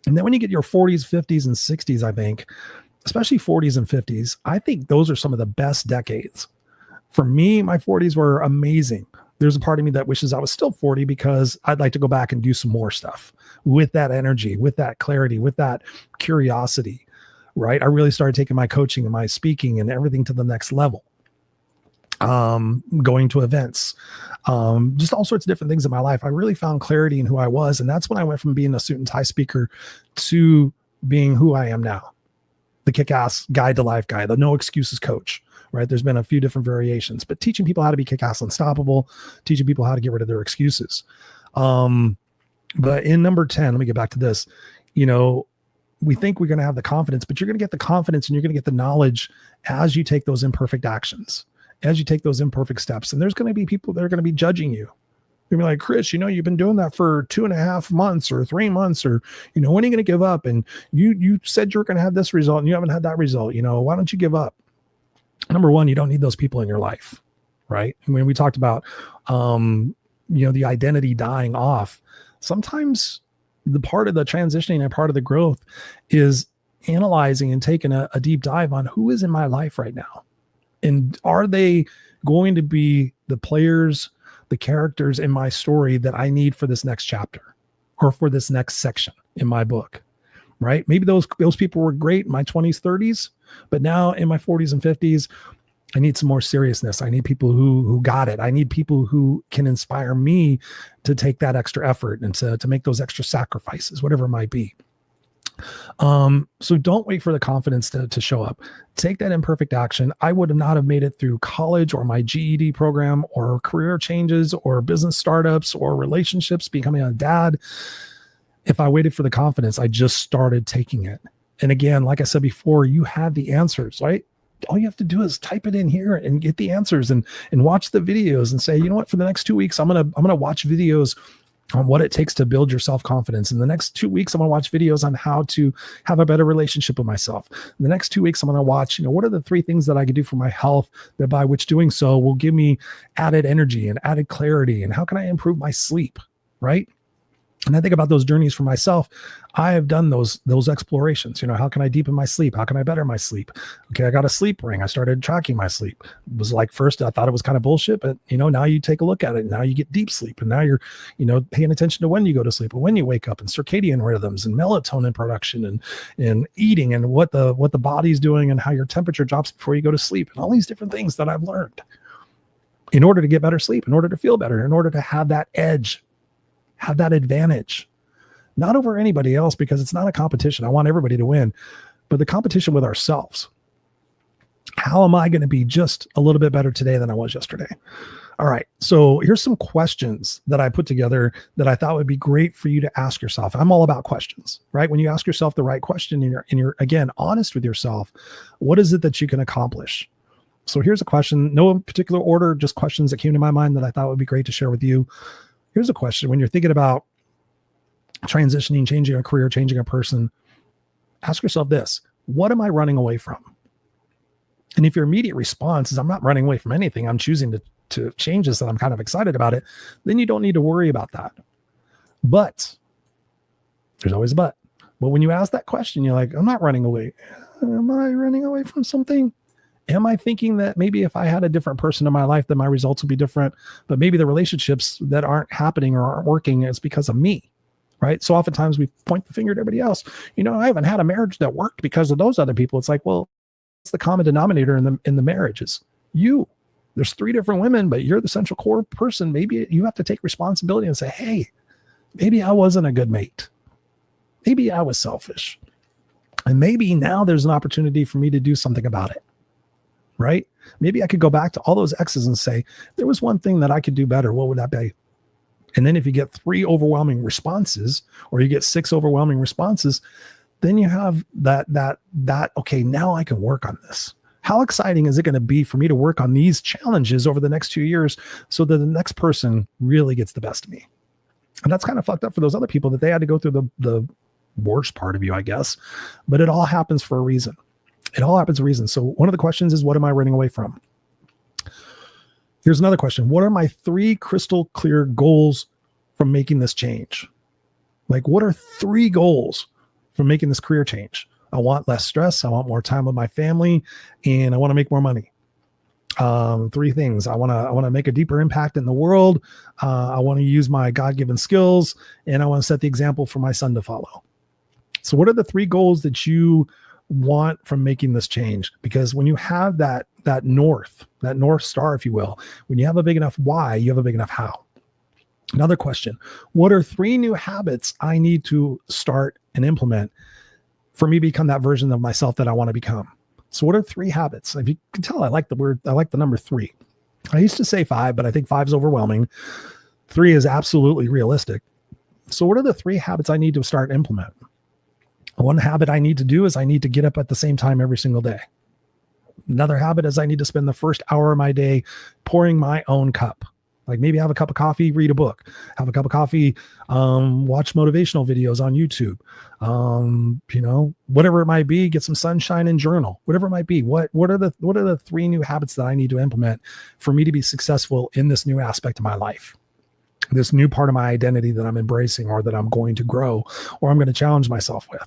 And then when you get your 40s, 50s, and 60s, I think, especially 40s and 50s, I think those are some of the best decades. For me, my 40s were amazing. There's a part of me that wishes I was still 40 because I'd like to go back and do some more stuff with that energy, with that clarity, with that curiosity, right? I really started taking my coaching and my speaking and everything to the next level. Going to events, just all sorts of different things in my life. I really found clarity in who I was. And that's when I went from being a suit and tie speaker to being who I am now. The kick-ass guide to life guy, the no excuses coach, right? There's been a few different variations, but teaching people how to be kick-ass unstoppable, teaching people how to get rid of their excuses. But in number 10, let me get back to this, we think we're going to have the confidence, but you're going to get the confidence and you're going to get the knowledge as you take those imperfect actions, as you take those imperfect steps. And there's going to be people that are going to be judging you. They're going to be like, Chris, you've been doing that for 2.5 months or 3 months, or, when are you going to give up? And you said you're going to have this result and you haven't had that result. Why don't you give up? Number one, you don't need those people in your life, right? And when we talked about, the identity dying off, sometimes the part of the transitioning and part of the growth is analyzing and taking a deep dive on who is in my life right now. And are they going to be the players, the characters in my story that I need for this next chapter or for this next section in my book, right? Maybe those people were great in my 20s, 30s, but now in my 40s and 50s, I need some more seriousness. I need people who got it. I need people who can inspire me to take that extra effort and to make those extra sacrifices, whatever it might be. So don't wait for the confidence to show up. Take that imperfect action. I would not have made it through college or my GED program or career changes or business startups or relationships, becoming a dad, if I waited for the confidence. I just started taking it. And again, like I said before, you have the answers, right? All you have to do is type it in here and get the answers and watch the videos and say, you know what, for the next 2 weeks, I'm going to watch videos on what it takes to build your self-confidence. In the next 2 weeks, I'm going to watch videos on how to have a better relationship with myself. In the next 2 weeks, I'm going to watch, what are the 3 things that I can do for my health that by which doing so will give me added energy and added clarity, and how can I improve my sleep, right? And I think about those journeys for myself. I have done those explorations. How can I deepen my sleep? How can I better my sleep? Okay, I got a sleep ring. I started tracking my sleep. It was like, first I thought it was kind of bullshit, but now you take a look at it. Now you get deep sleep, and now you're paying attention to when you go to sleep and when you wake up, and circadian rhythms and melatonin production and eating and what the body's doing and how your temperature drops before you go to sleep, and all these different things that I've learned in order to get better sleep, in order to feel better, in order to have that edge, have that advantage, not over anybody else, because it's not a competition. I want everybody to win, but the competition with ourselves. How am I going to be just a little bit better today than I was yesterday? All right. So here's some questions that I put together that I thought would be great for you to ask yourself. I'm all about questions, right? When you ask yourself the right question and you're again, honest with yourself, what is it that you can accomplish? So here's a question, no particular order, just questions that came to my mind that I thought would be great to share with you. Here's a question. When you're thinking about transitioning, changing a career, changing a person, ask yourself this: what am I running away from? And if your immediate response is, I'm not running away from anything, I'm choosing to change this and I'm kind of excited about it, then you don't need to worry about that. But there's always a but. But when you ask that question, you're like, I'm not running away. Am I running away from something? Am I thinking that maybe if I had a different person in my life, then my results would be different, but maybe the relationships that aren't happening or aren't working is because of me, right? So oftentimes we point the finger at everybody else. I haven't had a marriage that worked because of those other people. It's like, well, it's the common denominator in the marriages. You. There's 3 different women, but you're the central core person. Maybe you have to take responsibility and say, hey, maybe I wasn't a good mate. Maybe I was selfish. And maybe now there's an opportunity for me to do something about it. Right? Maybe I could go back to all those exes and say, there was one thing that I could do better. What would that be? And then if you get 3 overwhelming responses, or you get 6 overwhelming responses, then you have that, okay, now I can work on this. How exciting is it going to be for me to work on these challenges over the next 2 years so that the next person really gets the best of me? And that's kind of fucked up for those other people that they had to go through the worst part of you, I guess. But it all happens for a reason. It all happens for a reason. So one of the questions is, what am I running away from? Here's another question. What are my 3 crystal clear goals from making this change? Like, what are 3 goals from making this career change? I want less stress. I want more time with my family, and I want to make more money. 3 things. I want to make a deeper impact in the world. I want to use my God-given skills, and I want to set the example for my son to follow. So what are the 3 goals that you want from making this change? Because when you have that north star, if you will, when you have a big enough why, you have a big enough how. Another question: what are 3 new habits I need to start and implement for me to become that version of myself that I want to become? So what are 3 habits? If you can tell, I like the number 3. I used to say 5, but I think 5 is overwhelming. 3 is absolutely realistic. So what are the 3 habits I need to start and implement? One habit I need to do is I need to get up at the same time every single day. Another habit is I need to spend the first hour of my day pouring my own cup. Like, maybe have a cup of coffee, read a book, have a cup of coffee, watch motivational videos on YouTube, whatever it might be, get some sunshine and journal, whatever it might be. What are the 3 new habits that I need to implement for me to be successful in this new aspect of my life? This new part of my identity that I'm embracing, or that I'm going to grow, or I'm going to challenge myself with.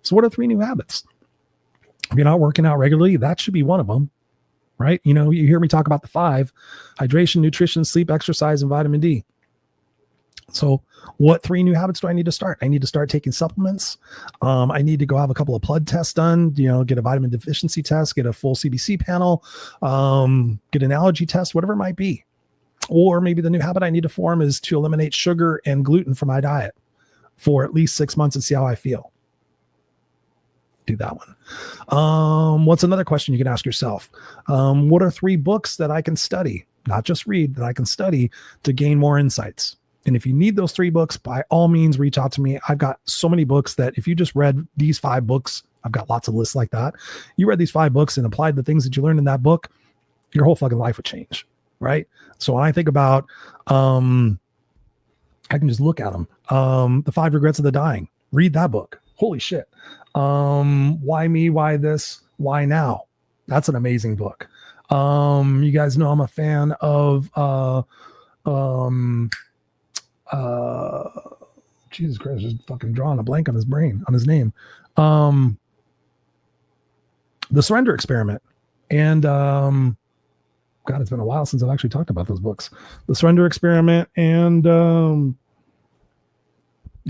So what are 3 new habits? If you're not working out regularly, that should be one of them, right? You hear me talk about the 5: hydration, nutrition, sleep, exercise, and vitamin D. So what 3 new habits do I need to start? I need to start taking supplements. I need to go have a couple of blood tests done, get a vitamin deficiency test, get a full CBC panel, get an allergy test, whatever it might be. Or maybe the new habit I need to form is to eliminate sugar and gluten from my diet for at least 6 months and see how I feel. Do that one. What's another question you can ask yourself? What are 3 books that I can study, not just read, that I can study to gain more insights? And if you need those 3 books, by all means, reach out to me. I've got so many books that if you just read these 5 books, I've got lots of lists like that. You read these 5 books and applied the things that you learned in that book, your whole fucking life would change, right? So when I think about, I can just look at them. The 5 Regrets of the Dying, read that book. Holy shit. Why Me? Why This? Why Now? That's an amazing book. You guys know I'm a fan of, Jesus Christ, just fucking drawing a blank on his name. The Surrender Experiment. And, God, it's been a while since I've actually talked about those books. The Surrender Experiment and, the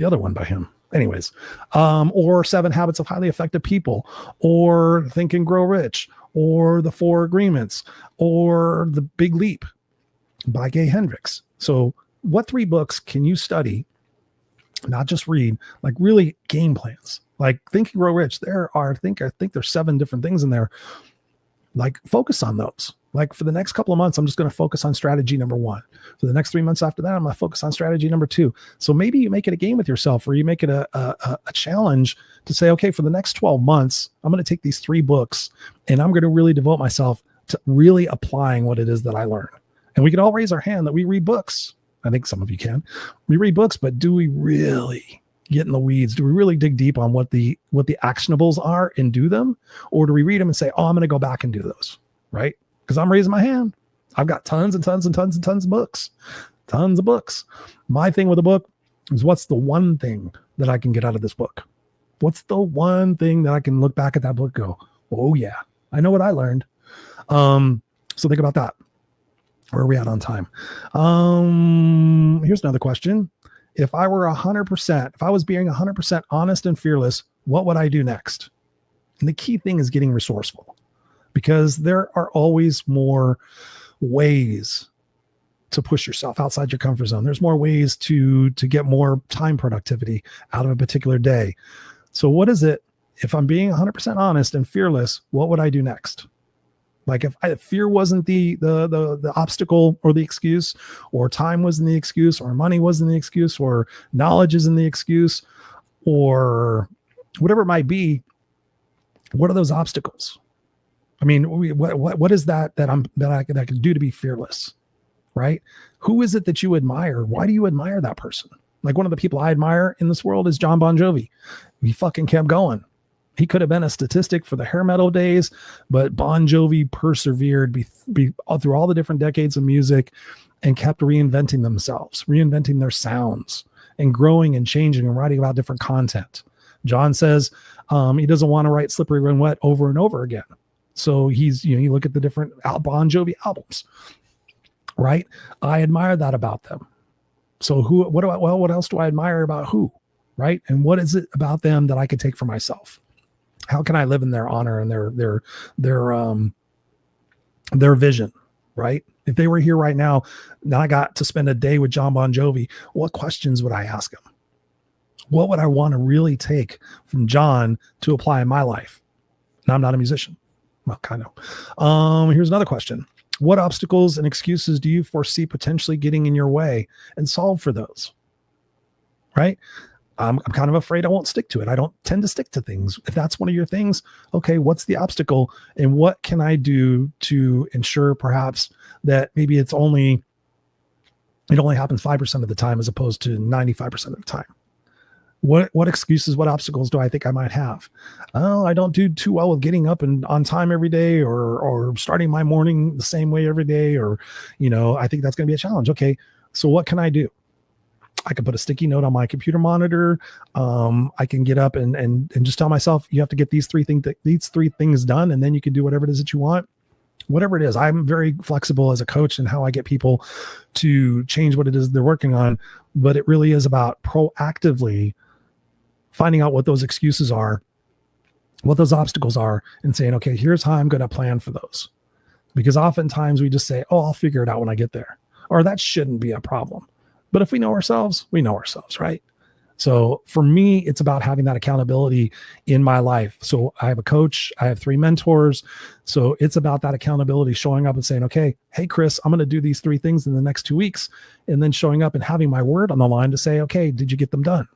other one by him. Anyways, or 7 Habits of Highly Effective People, or Think and Grow Rich, or The 4 Agreements, or The Big Leap by Gay Hendricks. So what 3 books can you study, not just read, like really game plans? Like Think and Grow Rich, there are, I think there's 7 different things in there. Like focus on those. Like for the next couple of months, I'm just going to focus on strategy number 1. For the next 3 months after that, I'm going to focus on strategy number 2. So maybe you make it a game with yourself, or you make it a challenge to say, okay, for the next 12 months, I'm going to take these 3 books and I'm going to really devote myself to really applying what it is that I learn. And we can all raise our hand that we read books. I think some of you can. We read books, but do we really get in the weeds? Do we really dig deep on what the actionables are and do them? Or do we read them and say, oh, I'm going to go back and do those, right? Because I'm raising my hand. I've got tons and tons and tons and tons of books. Tons of books. My thing with a book is, what's the one thing that I can get out of this book? What's the one thing that I can look back at that book and go, oh yeah, I know what I learned. So think about that. Where are we at on time? Here's another question. If I were 100%, if I was being 100% honest and fearless, what would I do next? And the key thing is getting resourceful, because there are always more ways to push yourself outside your comfort zone. There's more ways to get more time productivity out of a particular day. So what is it? If I'm being 100% honest and fearless, what would I do next? Like if fear wasn't the obstacle or the excuse, or time wasn't the excuse, or money wasn't the excuse, or knowledge isn't the excuse, or whatever it might be, what are those obstacles? I mean, what is that I can do to be fearless, right? Who is it that you admire? Why do you admire that person? Like one of the people I admire in this world is John Bon Jovi. He fucking kept going. He could have been a statistic for the hair metal days, but Bon Jovi persevered through all the different decades of music and kept reinventing themselves, reinventing their sounds, and growing and changing and writing about different content. John says he doesn't want to write Slippery When Wet over and over again. So he's, you look at the different Bon Jovi albums, right? I admire that about them. So what else do I admire about who, right? And what is it about them that I could take for myself? How can I live in their honor and their vision, right? If they were here right now, and I got to spend a day with John Bon Jovi, what questions would I ask him? What would I want to really take from John to apply in my life? Now, I'm not a musician. Well, kind of. Here's another question. What obstacles and excuses do you foresee potentially getting in your way, and solve for those? Right? I'm kind of afraid I won't stick to it. I don't tend to stick to things. If that's one of your things, okay, what's the obstacle, and what can I do to ensure perhaps that maybe it only happens 5% of the time as opposed to 95% of the time? What excuses, what obstacles do I think I might have? Oh, I don't do too well with getting up and on time every day, or starting my morning the same way every day, or, I think that's going to be a challenge. Okay, so what can I do? I can put a sticky note on my computer monitor. I can get up and just tell myself, you have to get these 3 things done, and then you can do whatever it is that you want. Whatever it is, I'm very flexible as a coach in how I get people to change what it is they're working on. But it really is about proactively finding out what those excuses are, what those obstacles are, and saying, okay, here's how I'm going to plan for those. Because oftentimes we just say, oh, I'll figure it out when I get there, or that shouldn't be a problem. But if we know ourselves, right? So for me, it's about having that accountability in my life. So I have a coach, I have 3 mentors. So it's about that accountability, showing up and saying, okay, hey, Chris, I'm going to do these 3 things in the next 2 weeks. And then showing up and having my word on the line to say, okay, did you get them done?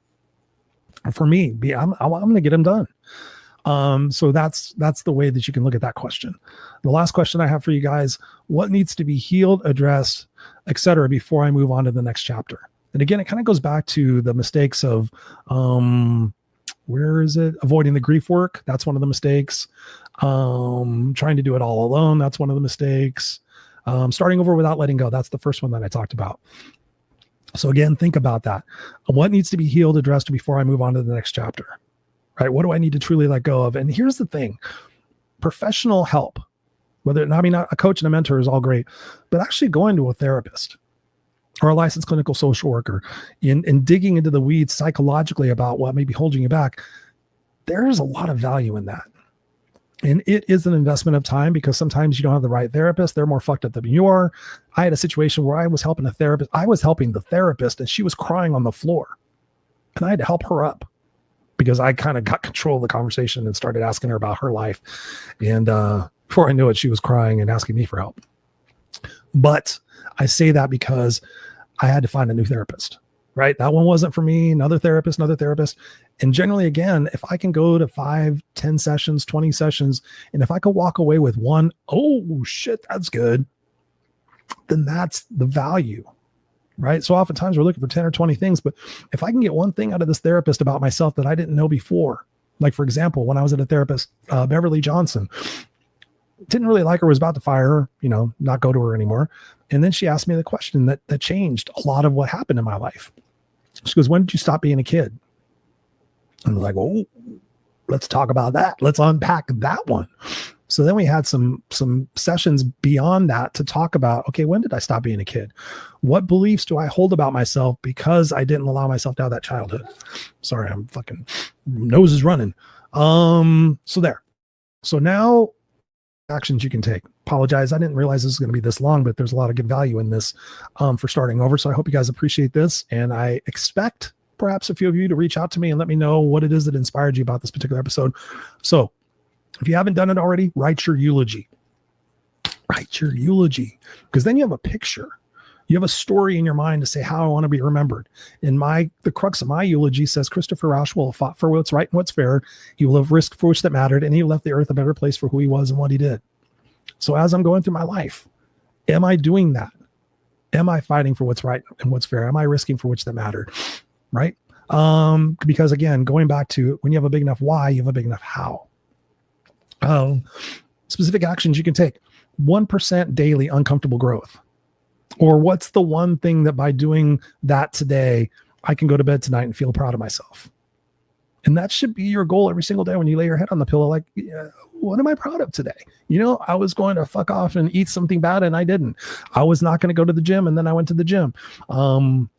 And for me, I'm going to get them done. So that's the way that you can look at that question. The last question I have for you guys: what needs to be healed, addressed, etc., before I move on to the next chapter? And again, it kind of goes back to the mistakes of, avoiding the grief work. That's one of the mistakes. Trying to do it all alone. That's one of the mistakes. Starting over without letting go. That's the first one that I talked about. So again, think about that. What needs to be healed, addressed before I move on to the next chapter, right? What do I need to truly let go of? And here's the thing: professional help, a coach and a mentor is all great, but actually going to a therapist or a licensed clinical social worker and digging into the weeds psychologically about what may be holding you back, there's a lot of value in that. And it is an investment of time, because sometimes you don't have the right therapist. They're more fucked up than you are. I had a situation where I was helping a therapist. I was helping the therapist and she was crying on the floor, and I had to help her up because I kind of got control of the conversation and started asking her about her life. And before I knew it, she was crying and asking me for help. But I say that because I had to find a new therapist, right? That one wasn't for me. Another therapist. And generally, again, if I can go to 5, 10 sessions, 20 sessions, and if I could walk away with one, oh shit, that's good, then that's the value, right? So oftentimes we're looking for 10 or 20 things, but if I can get one thing out of this therapist about myself that I didn't know before, like for example, when I was at a therapist, Beverly Johnson, didn't really like her, was about to fire her, not go to her anymore. And then she asked me the question that changed a lot of what happened in my life. She goes, when did you stop being a kid? And I was like, well, let's talk about that. Let's unpack that one. So then we had some sessions beyond that to talk about, okay, when did I stop being a kid? What beliefs do I hold about myself because I didn't allow myself to have that childhood? Sorry, I'm fucking nose is running. So there. So now actions you can take. Apologize. I didn't realize this was going to be this long, but there's a lot of good value in this for starting over. So I hope you guys appreciate this. And I expect perhaps a few of you to reach out to me and let me know what it is that inspired you about this particular episode. So if you haven't done it already, write your eulogy. Write your eulogy, because then you have a picture. You have a story in your mind to say how I want to be remembered. And the crux of my eulogy says Christopher Rausch will have fought for what's right and what's fair. He will have risked for which that mattered, and he left the earth a better place for who he was and what he did. So as I'm going through my life, am I doing that? Am I fighting for what's right and what's fair? Am I risking for which that mattered? Right? Because again, going back to when you have a big enough why, you have a big enough how. Specific actions you can take. 1% daily uncomfortable growth. Or what's the one thing that by doing that today, I can go to bed tonight and feel proud of myself? And that should be your goal every single day when you lay your head on the pillow. Like, what am I proud of today? I was going to fuck off and eat something bad and I didn't. I was not going to go to the gym and then I went to the gym. I'm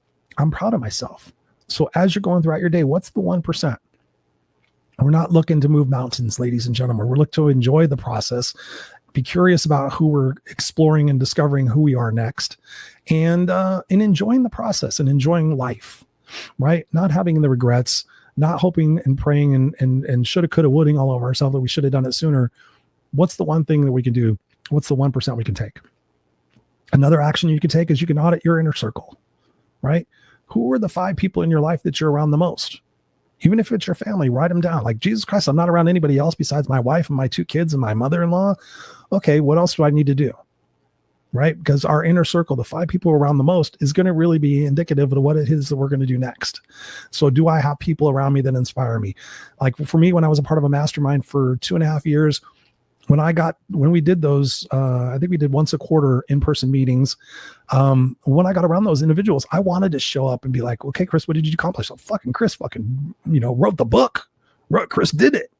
proud of myself. So as you're going throughout your day, what's the 1%? We're not looking to move mountains, ladies and gentlemen. We're looking to enjoy the process, be curious about who we're exploring and discovering who we are next, and enjoying the process and enjoying life, right? Not having the regrets, not hoping and praying and shoulda, coulda, woulda all over ourselves that we should have done it sooner. What's the one thing that we can do? What's the 1% we can take? Another action you can take is you can audit your inner circle, right? Who are the 5 people in your life that you're around the most? Even if it's your family, write them down. Like, Jesus Christ, I'm not around anybody else besides my wife and my 2 kids and my mother-in-law. Okay, what else do I need to do? Right? Because our inner circle, the 5 people around the most, is going to really be indicative of what it is that we're going to do next. So do I have people around me that inspire me? Like for me, when I was a part of a mastermind for 2.5 years, when we did those, I think we did once a quarter in-person meetings. When I got around those individuals, I wanted to show up and be like, okay, Chris, what did you accomplish? So fucking Chris wrote the book. Chris did it.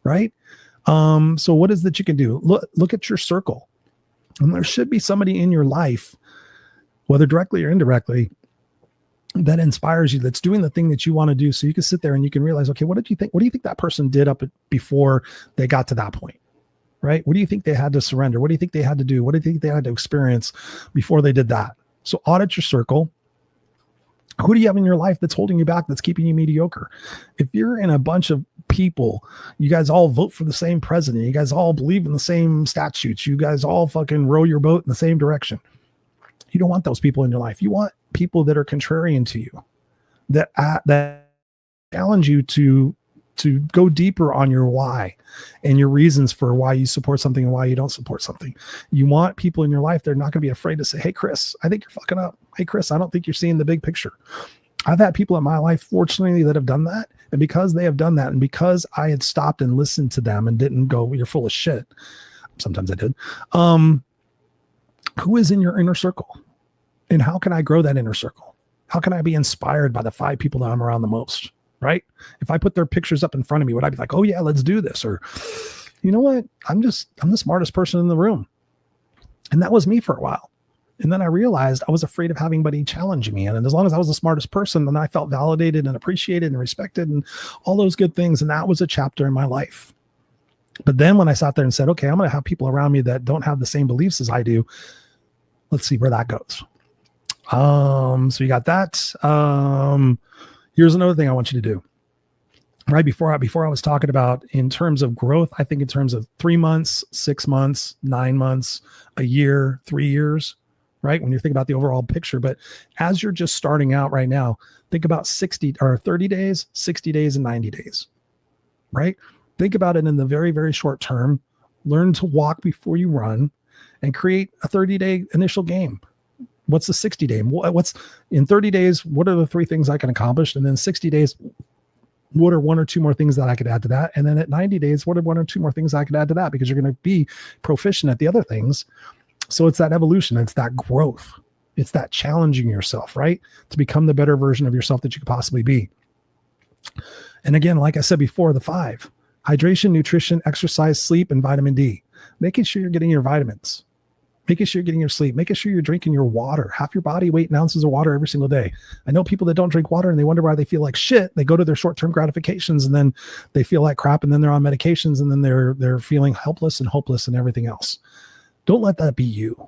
Right. So what is that you can do? Look at your circle. And there should be somebody in your life, whether directly or indirectly, that inspires you, that's doing the thing that you want to do. So you can sit there and you can realize, okay, what do you think that person did before they got to that point? Right? What do you think they had to surrender? What do you think they had to do? What do you think they had to experience before they did that? So audit your circle. Who do you have in your life that's holding you back, that's keeping you mediocre? If you're in a bunch of people, you guys all vote for the same president, you guys all believe in the same statutes, you guys all fucking row your boat in the same direction. You don't want those people in your life. You want people that are contrarian to you, that challenge you to go deeper on your why and your reasons for why you support something and why you don't support something. You want people in your life that are not going to be afraid to say, hey, Chris, I think you're fucking up. Hey, Chris, I don't think you're seeing the big picture. I've had people in my life, fortunately, that have done that. And because they have done that, and because I had stopped and listened to them and didn't go, you're full of shit. Sometimes I did. Who is in your inner circle? And how can I grow that inner circle? How can I be inspired by the 5 people that I'm around the most? Right? If I put their pictures up in front of me, would I be like, oh yeah, let's do this? Or, you know what? I'm the smartest person in the room. And that was me for a while. And then I realized I was afraid of having anybody challenge me. And as long as I was the smartest person, then I felt validated and appreciated and respected and all those good things. And that was a chapter in my life. But then when I sat there and said, okay, I'm going to have people around me that don't have the same beliefs as I do. Let's see where that goes. So you got that. Here's another thing I want you to do. Right before I was talking about in terms of growth, I think in terms of 3 months, 6 months, 9 months, a year, 3 years, right? When you think about the overall picture, but as you're just starting out right now, think about 30 days, 60 days, and 90 days, right? Think about it in the very, very short term. Learn to walk before you run and create a 30-day initial game. What's the 60 day? What's in 30 days? What are the 3 things I can accomplish? And then 60 days, what are 1 or 2 more things that I could add to that? And then at 90 days, what are 1 or 2 more things I could add to that? Because you're going to be proficient at the other things. So it's that evolution. It's that growth. It's that challenging yourself, right? To become the better version of yourself that you could possibly be. And again, like I said before, the 5, hydration, nutrition, exercise, sleep, and vitamin D. Making sure you're getting your vitamins. Making sure you're getting your sleep, making sure you're drinking your water, half your body weight in ounces of water every single day. I know people that don't drink water and they wonder why they feel like shit. They go to their short-term gratifications and then they feel like crap, and then they're on medications, and then they're feeling helpless and hopeless and everything else. Don't let that be you.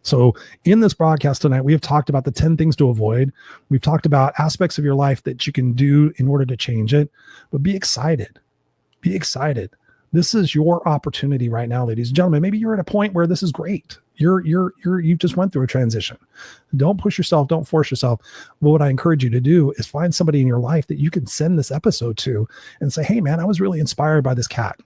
So in this broadcast tonight, we have talked about the 10 things to avoid. We've talked about aspects of your life that you can do in order to change it, but be excited. Be excited. This is your opportunity right now, ladies and gentlemen. Maybe you're at a point where this is great. You've just went through a transition. Don't push yourself. Don't force yourself. But what I encourage you to do is find somebody in your life that you can send this episode to and say, hey man, I was really inspired by this cat,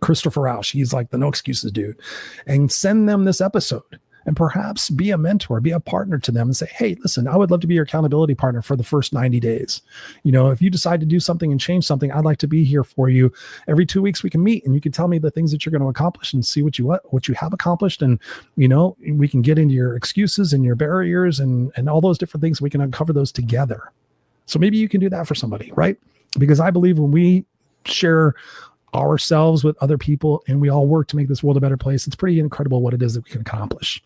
Christopher Rausch. He's like the no excuses dude, and send them this episode. And perhaps be a mentor, be a partner to them and say, hey, listen, I would love to be your accountability partner for the first 90 days. You know, if you decide to do something and change something, I'd like to be here for you. Every 2 weeks we can meet and you can tell me the things that you're going to accomplish and see what you have accomplished. And, you know, we can get into your excuses and your barriers and all those different things. We can uncover those together. So maybe you can do that for somebody, right? Because I believe when we share ourselves with other people and we all work to make this world a better place, it's pretty incredible what it is that we can accomplish.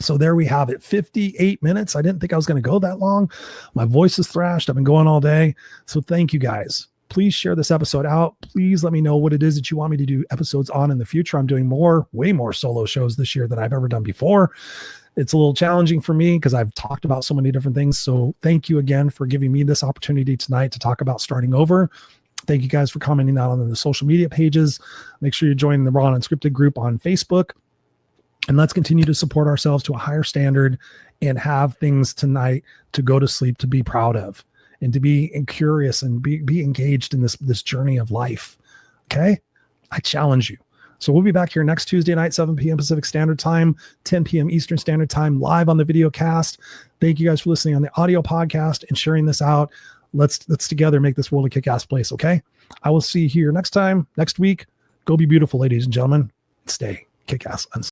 So there we have it, 58 minutes. I didn't think I was going to go that long. My voice is thrashed. I've been going all day. So thank you guys. Please share this episode out. Please let me know what it is that you want me to do episodes on in the future. I'm doing way more solo shows this year than I've ever done before. It's a little challenging for me because I've talked about so many different things. So thank you again for giving me this opportunity tonight to talk about starting over. Thank you guys for commenting out on the social media pages. Make sure you join the Raw Unscripted group on Facebook. And let's continue to support ourselves to a higher standard and have things tonight to go to sleep, to be proud of, and to be curious and be engaged in this journey of life. Okay? I challenge you. So we'll be back here next Tuesday night, 7 p.m. Pacific Standard Time, 10 p.m. Eastern Standard Time, live on the video cast. Thank you guys for listening on the audio podcast and sharing this out. Let's together make this world a kick-ass place, okay? I will see you here next week. Go be beautiful, ladies and gentlemen. Stay kick-ass.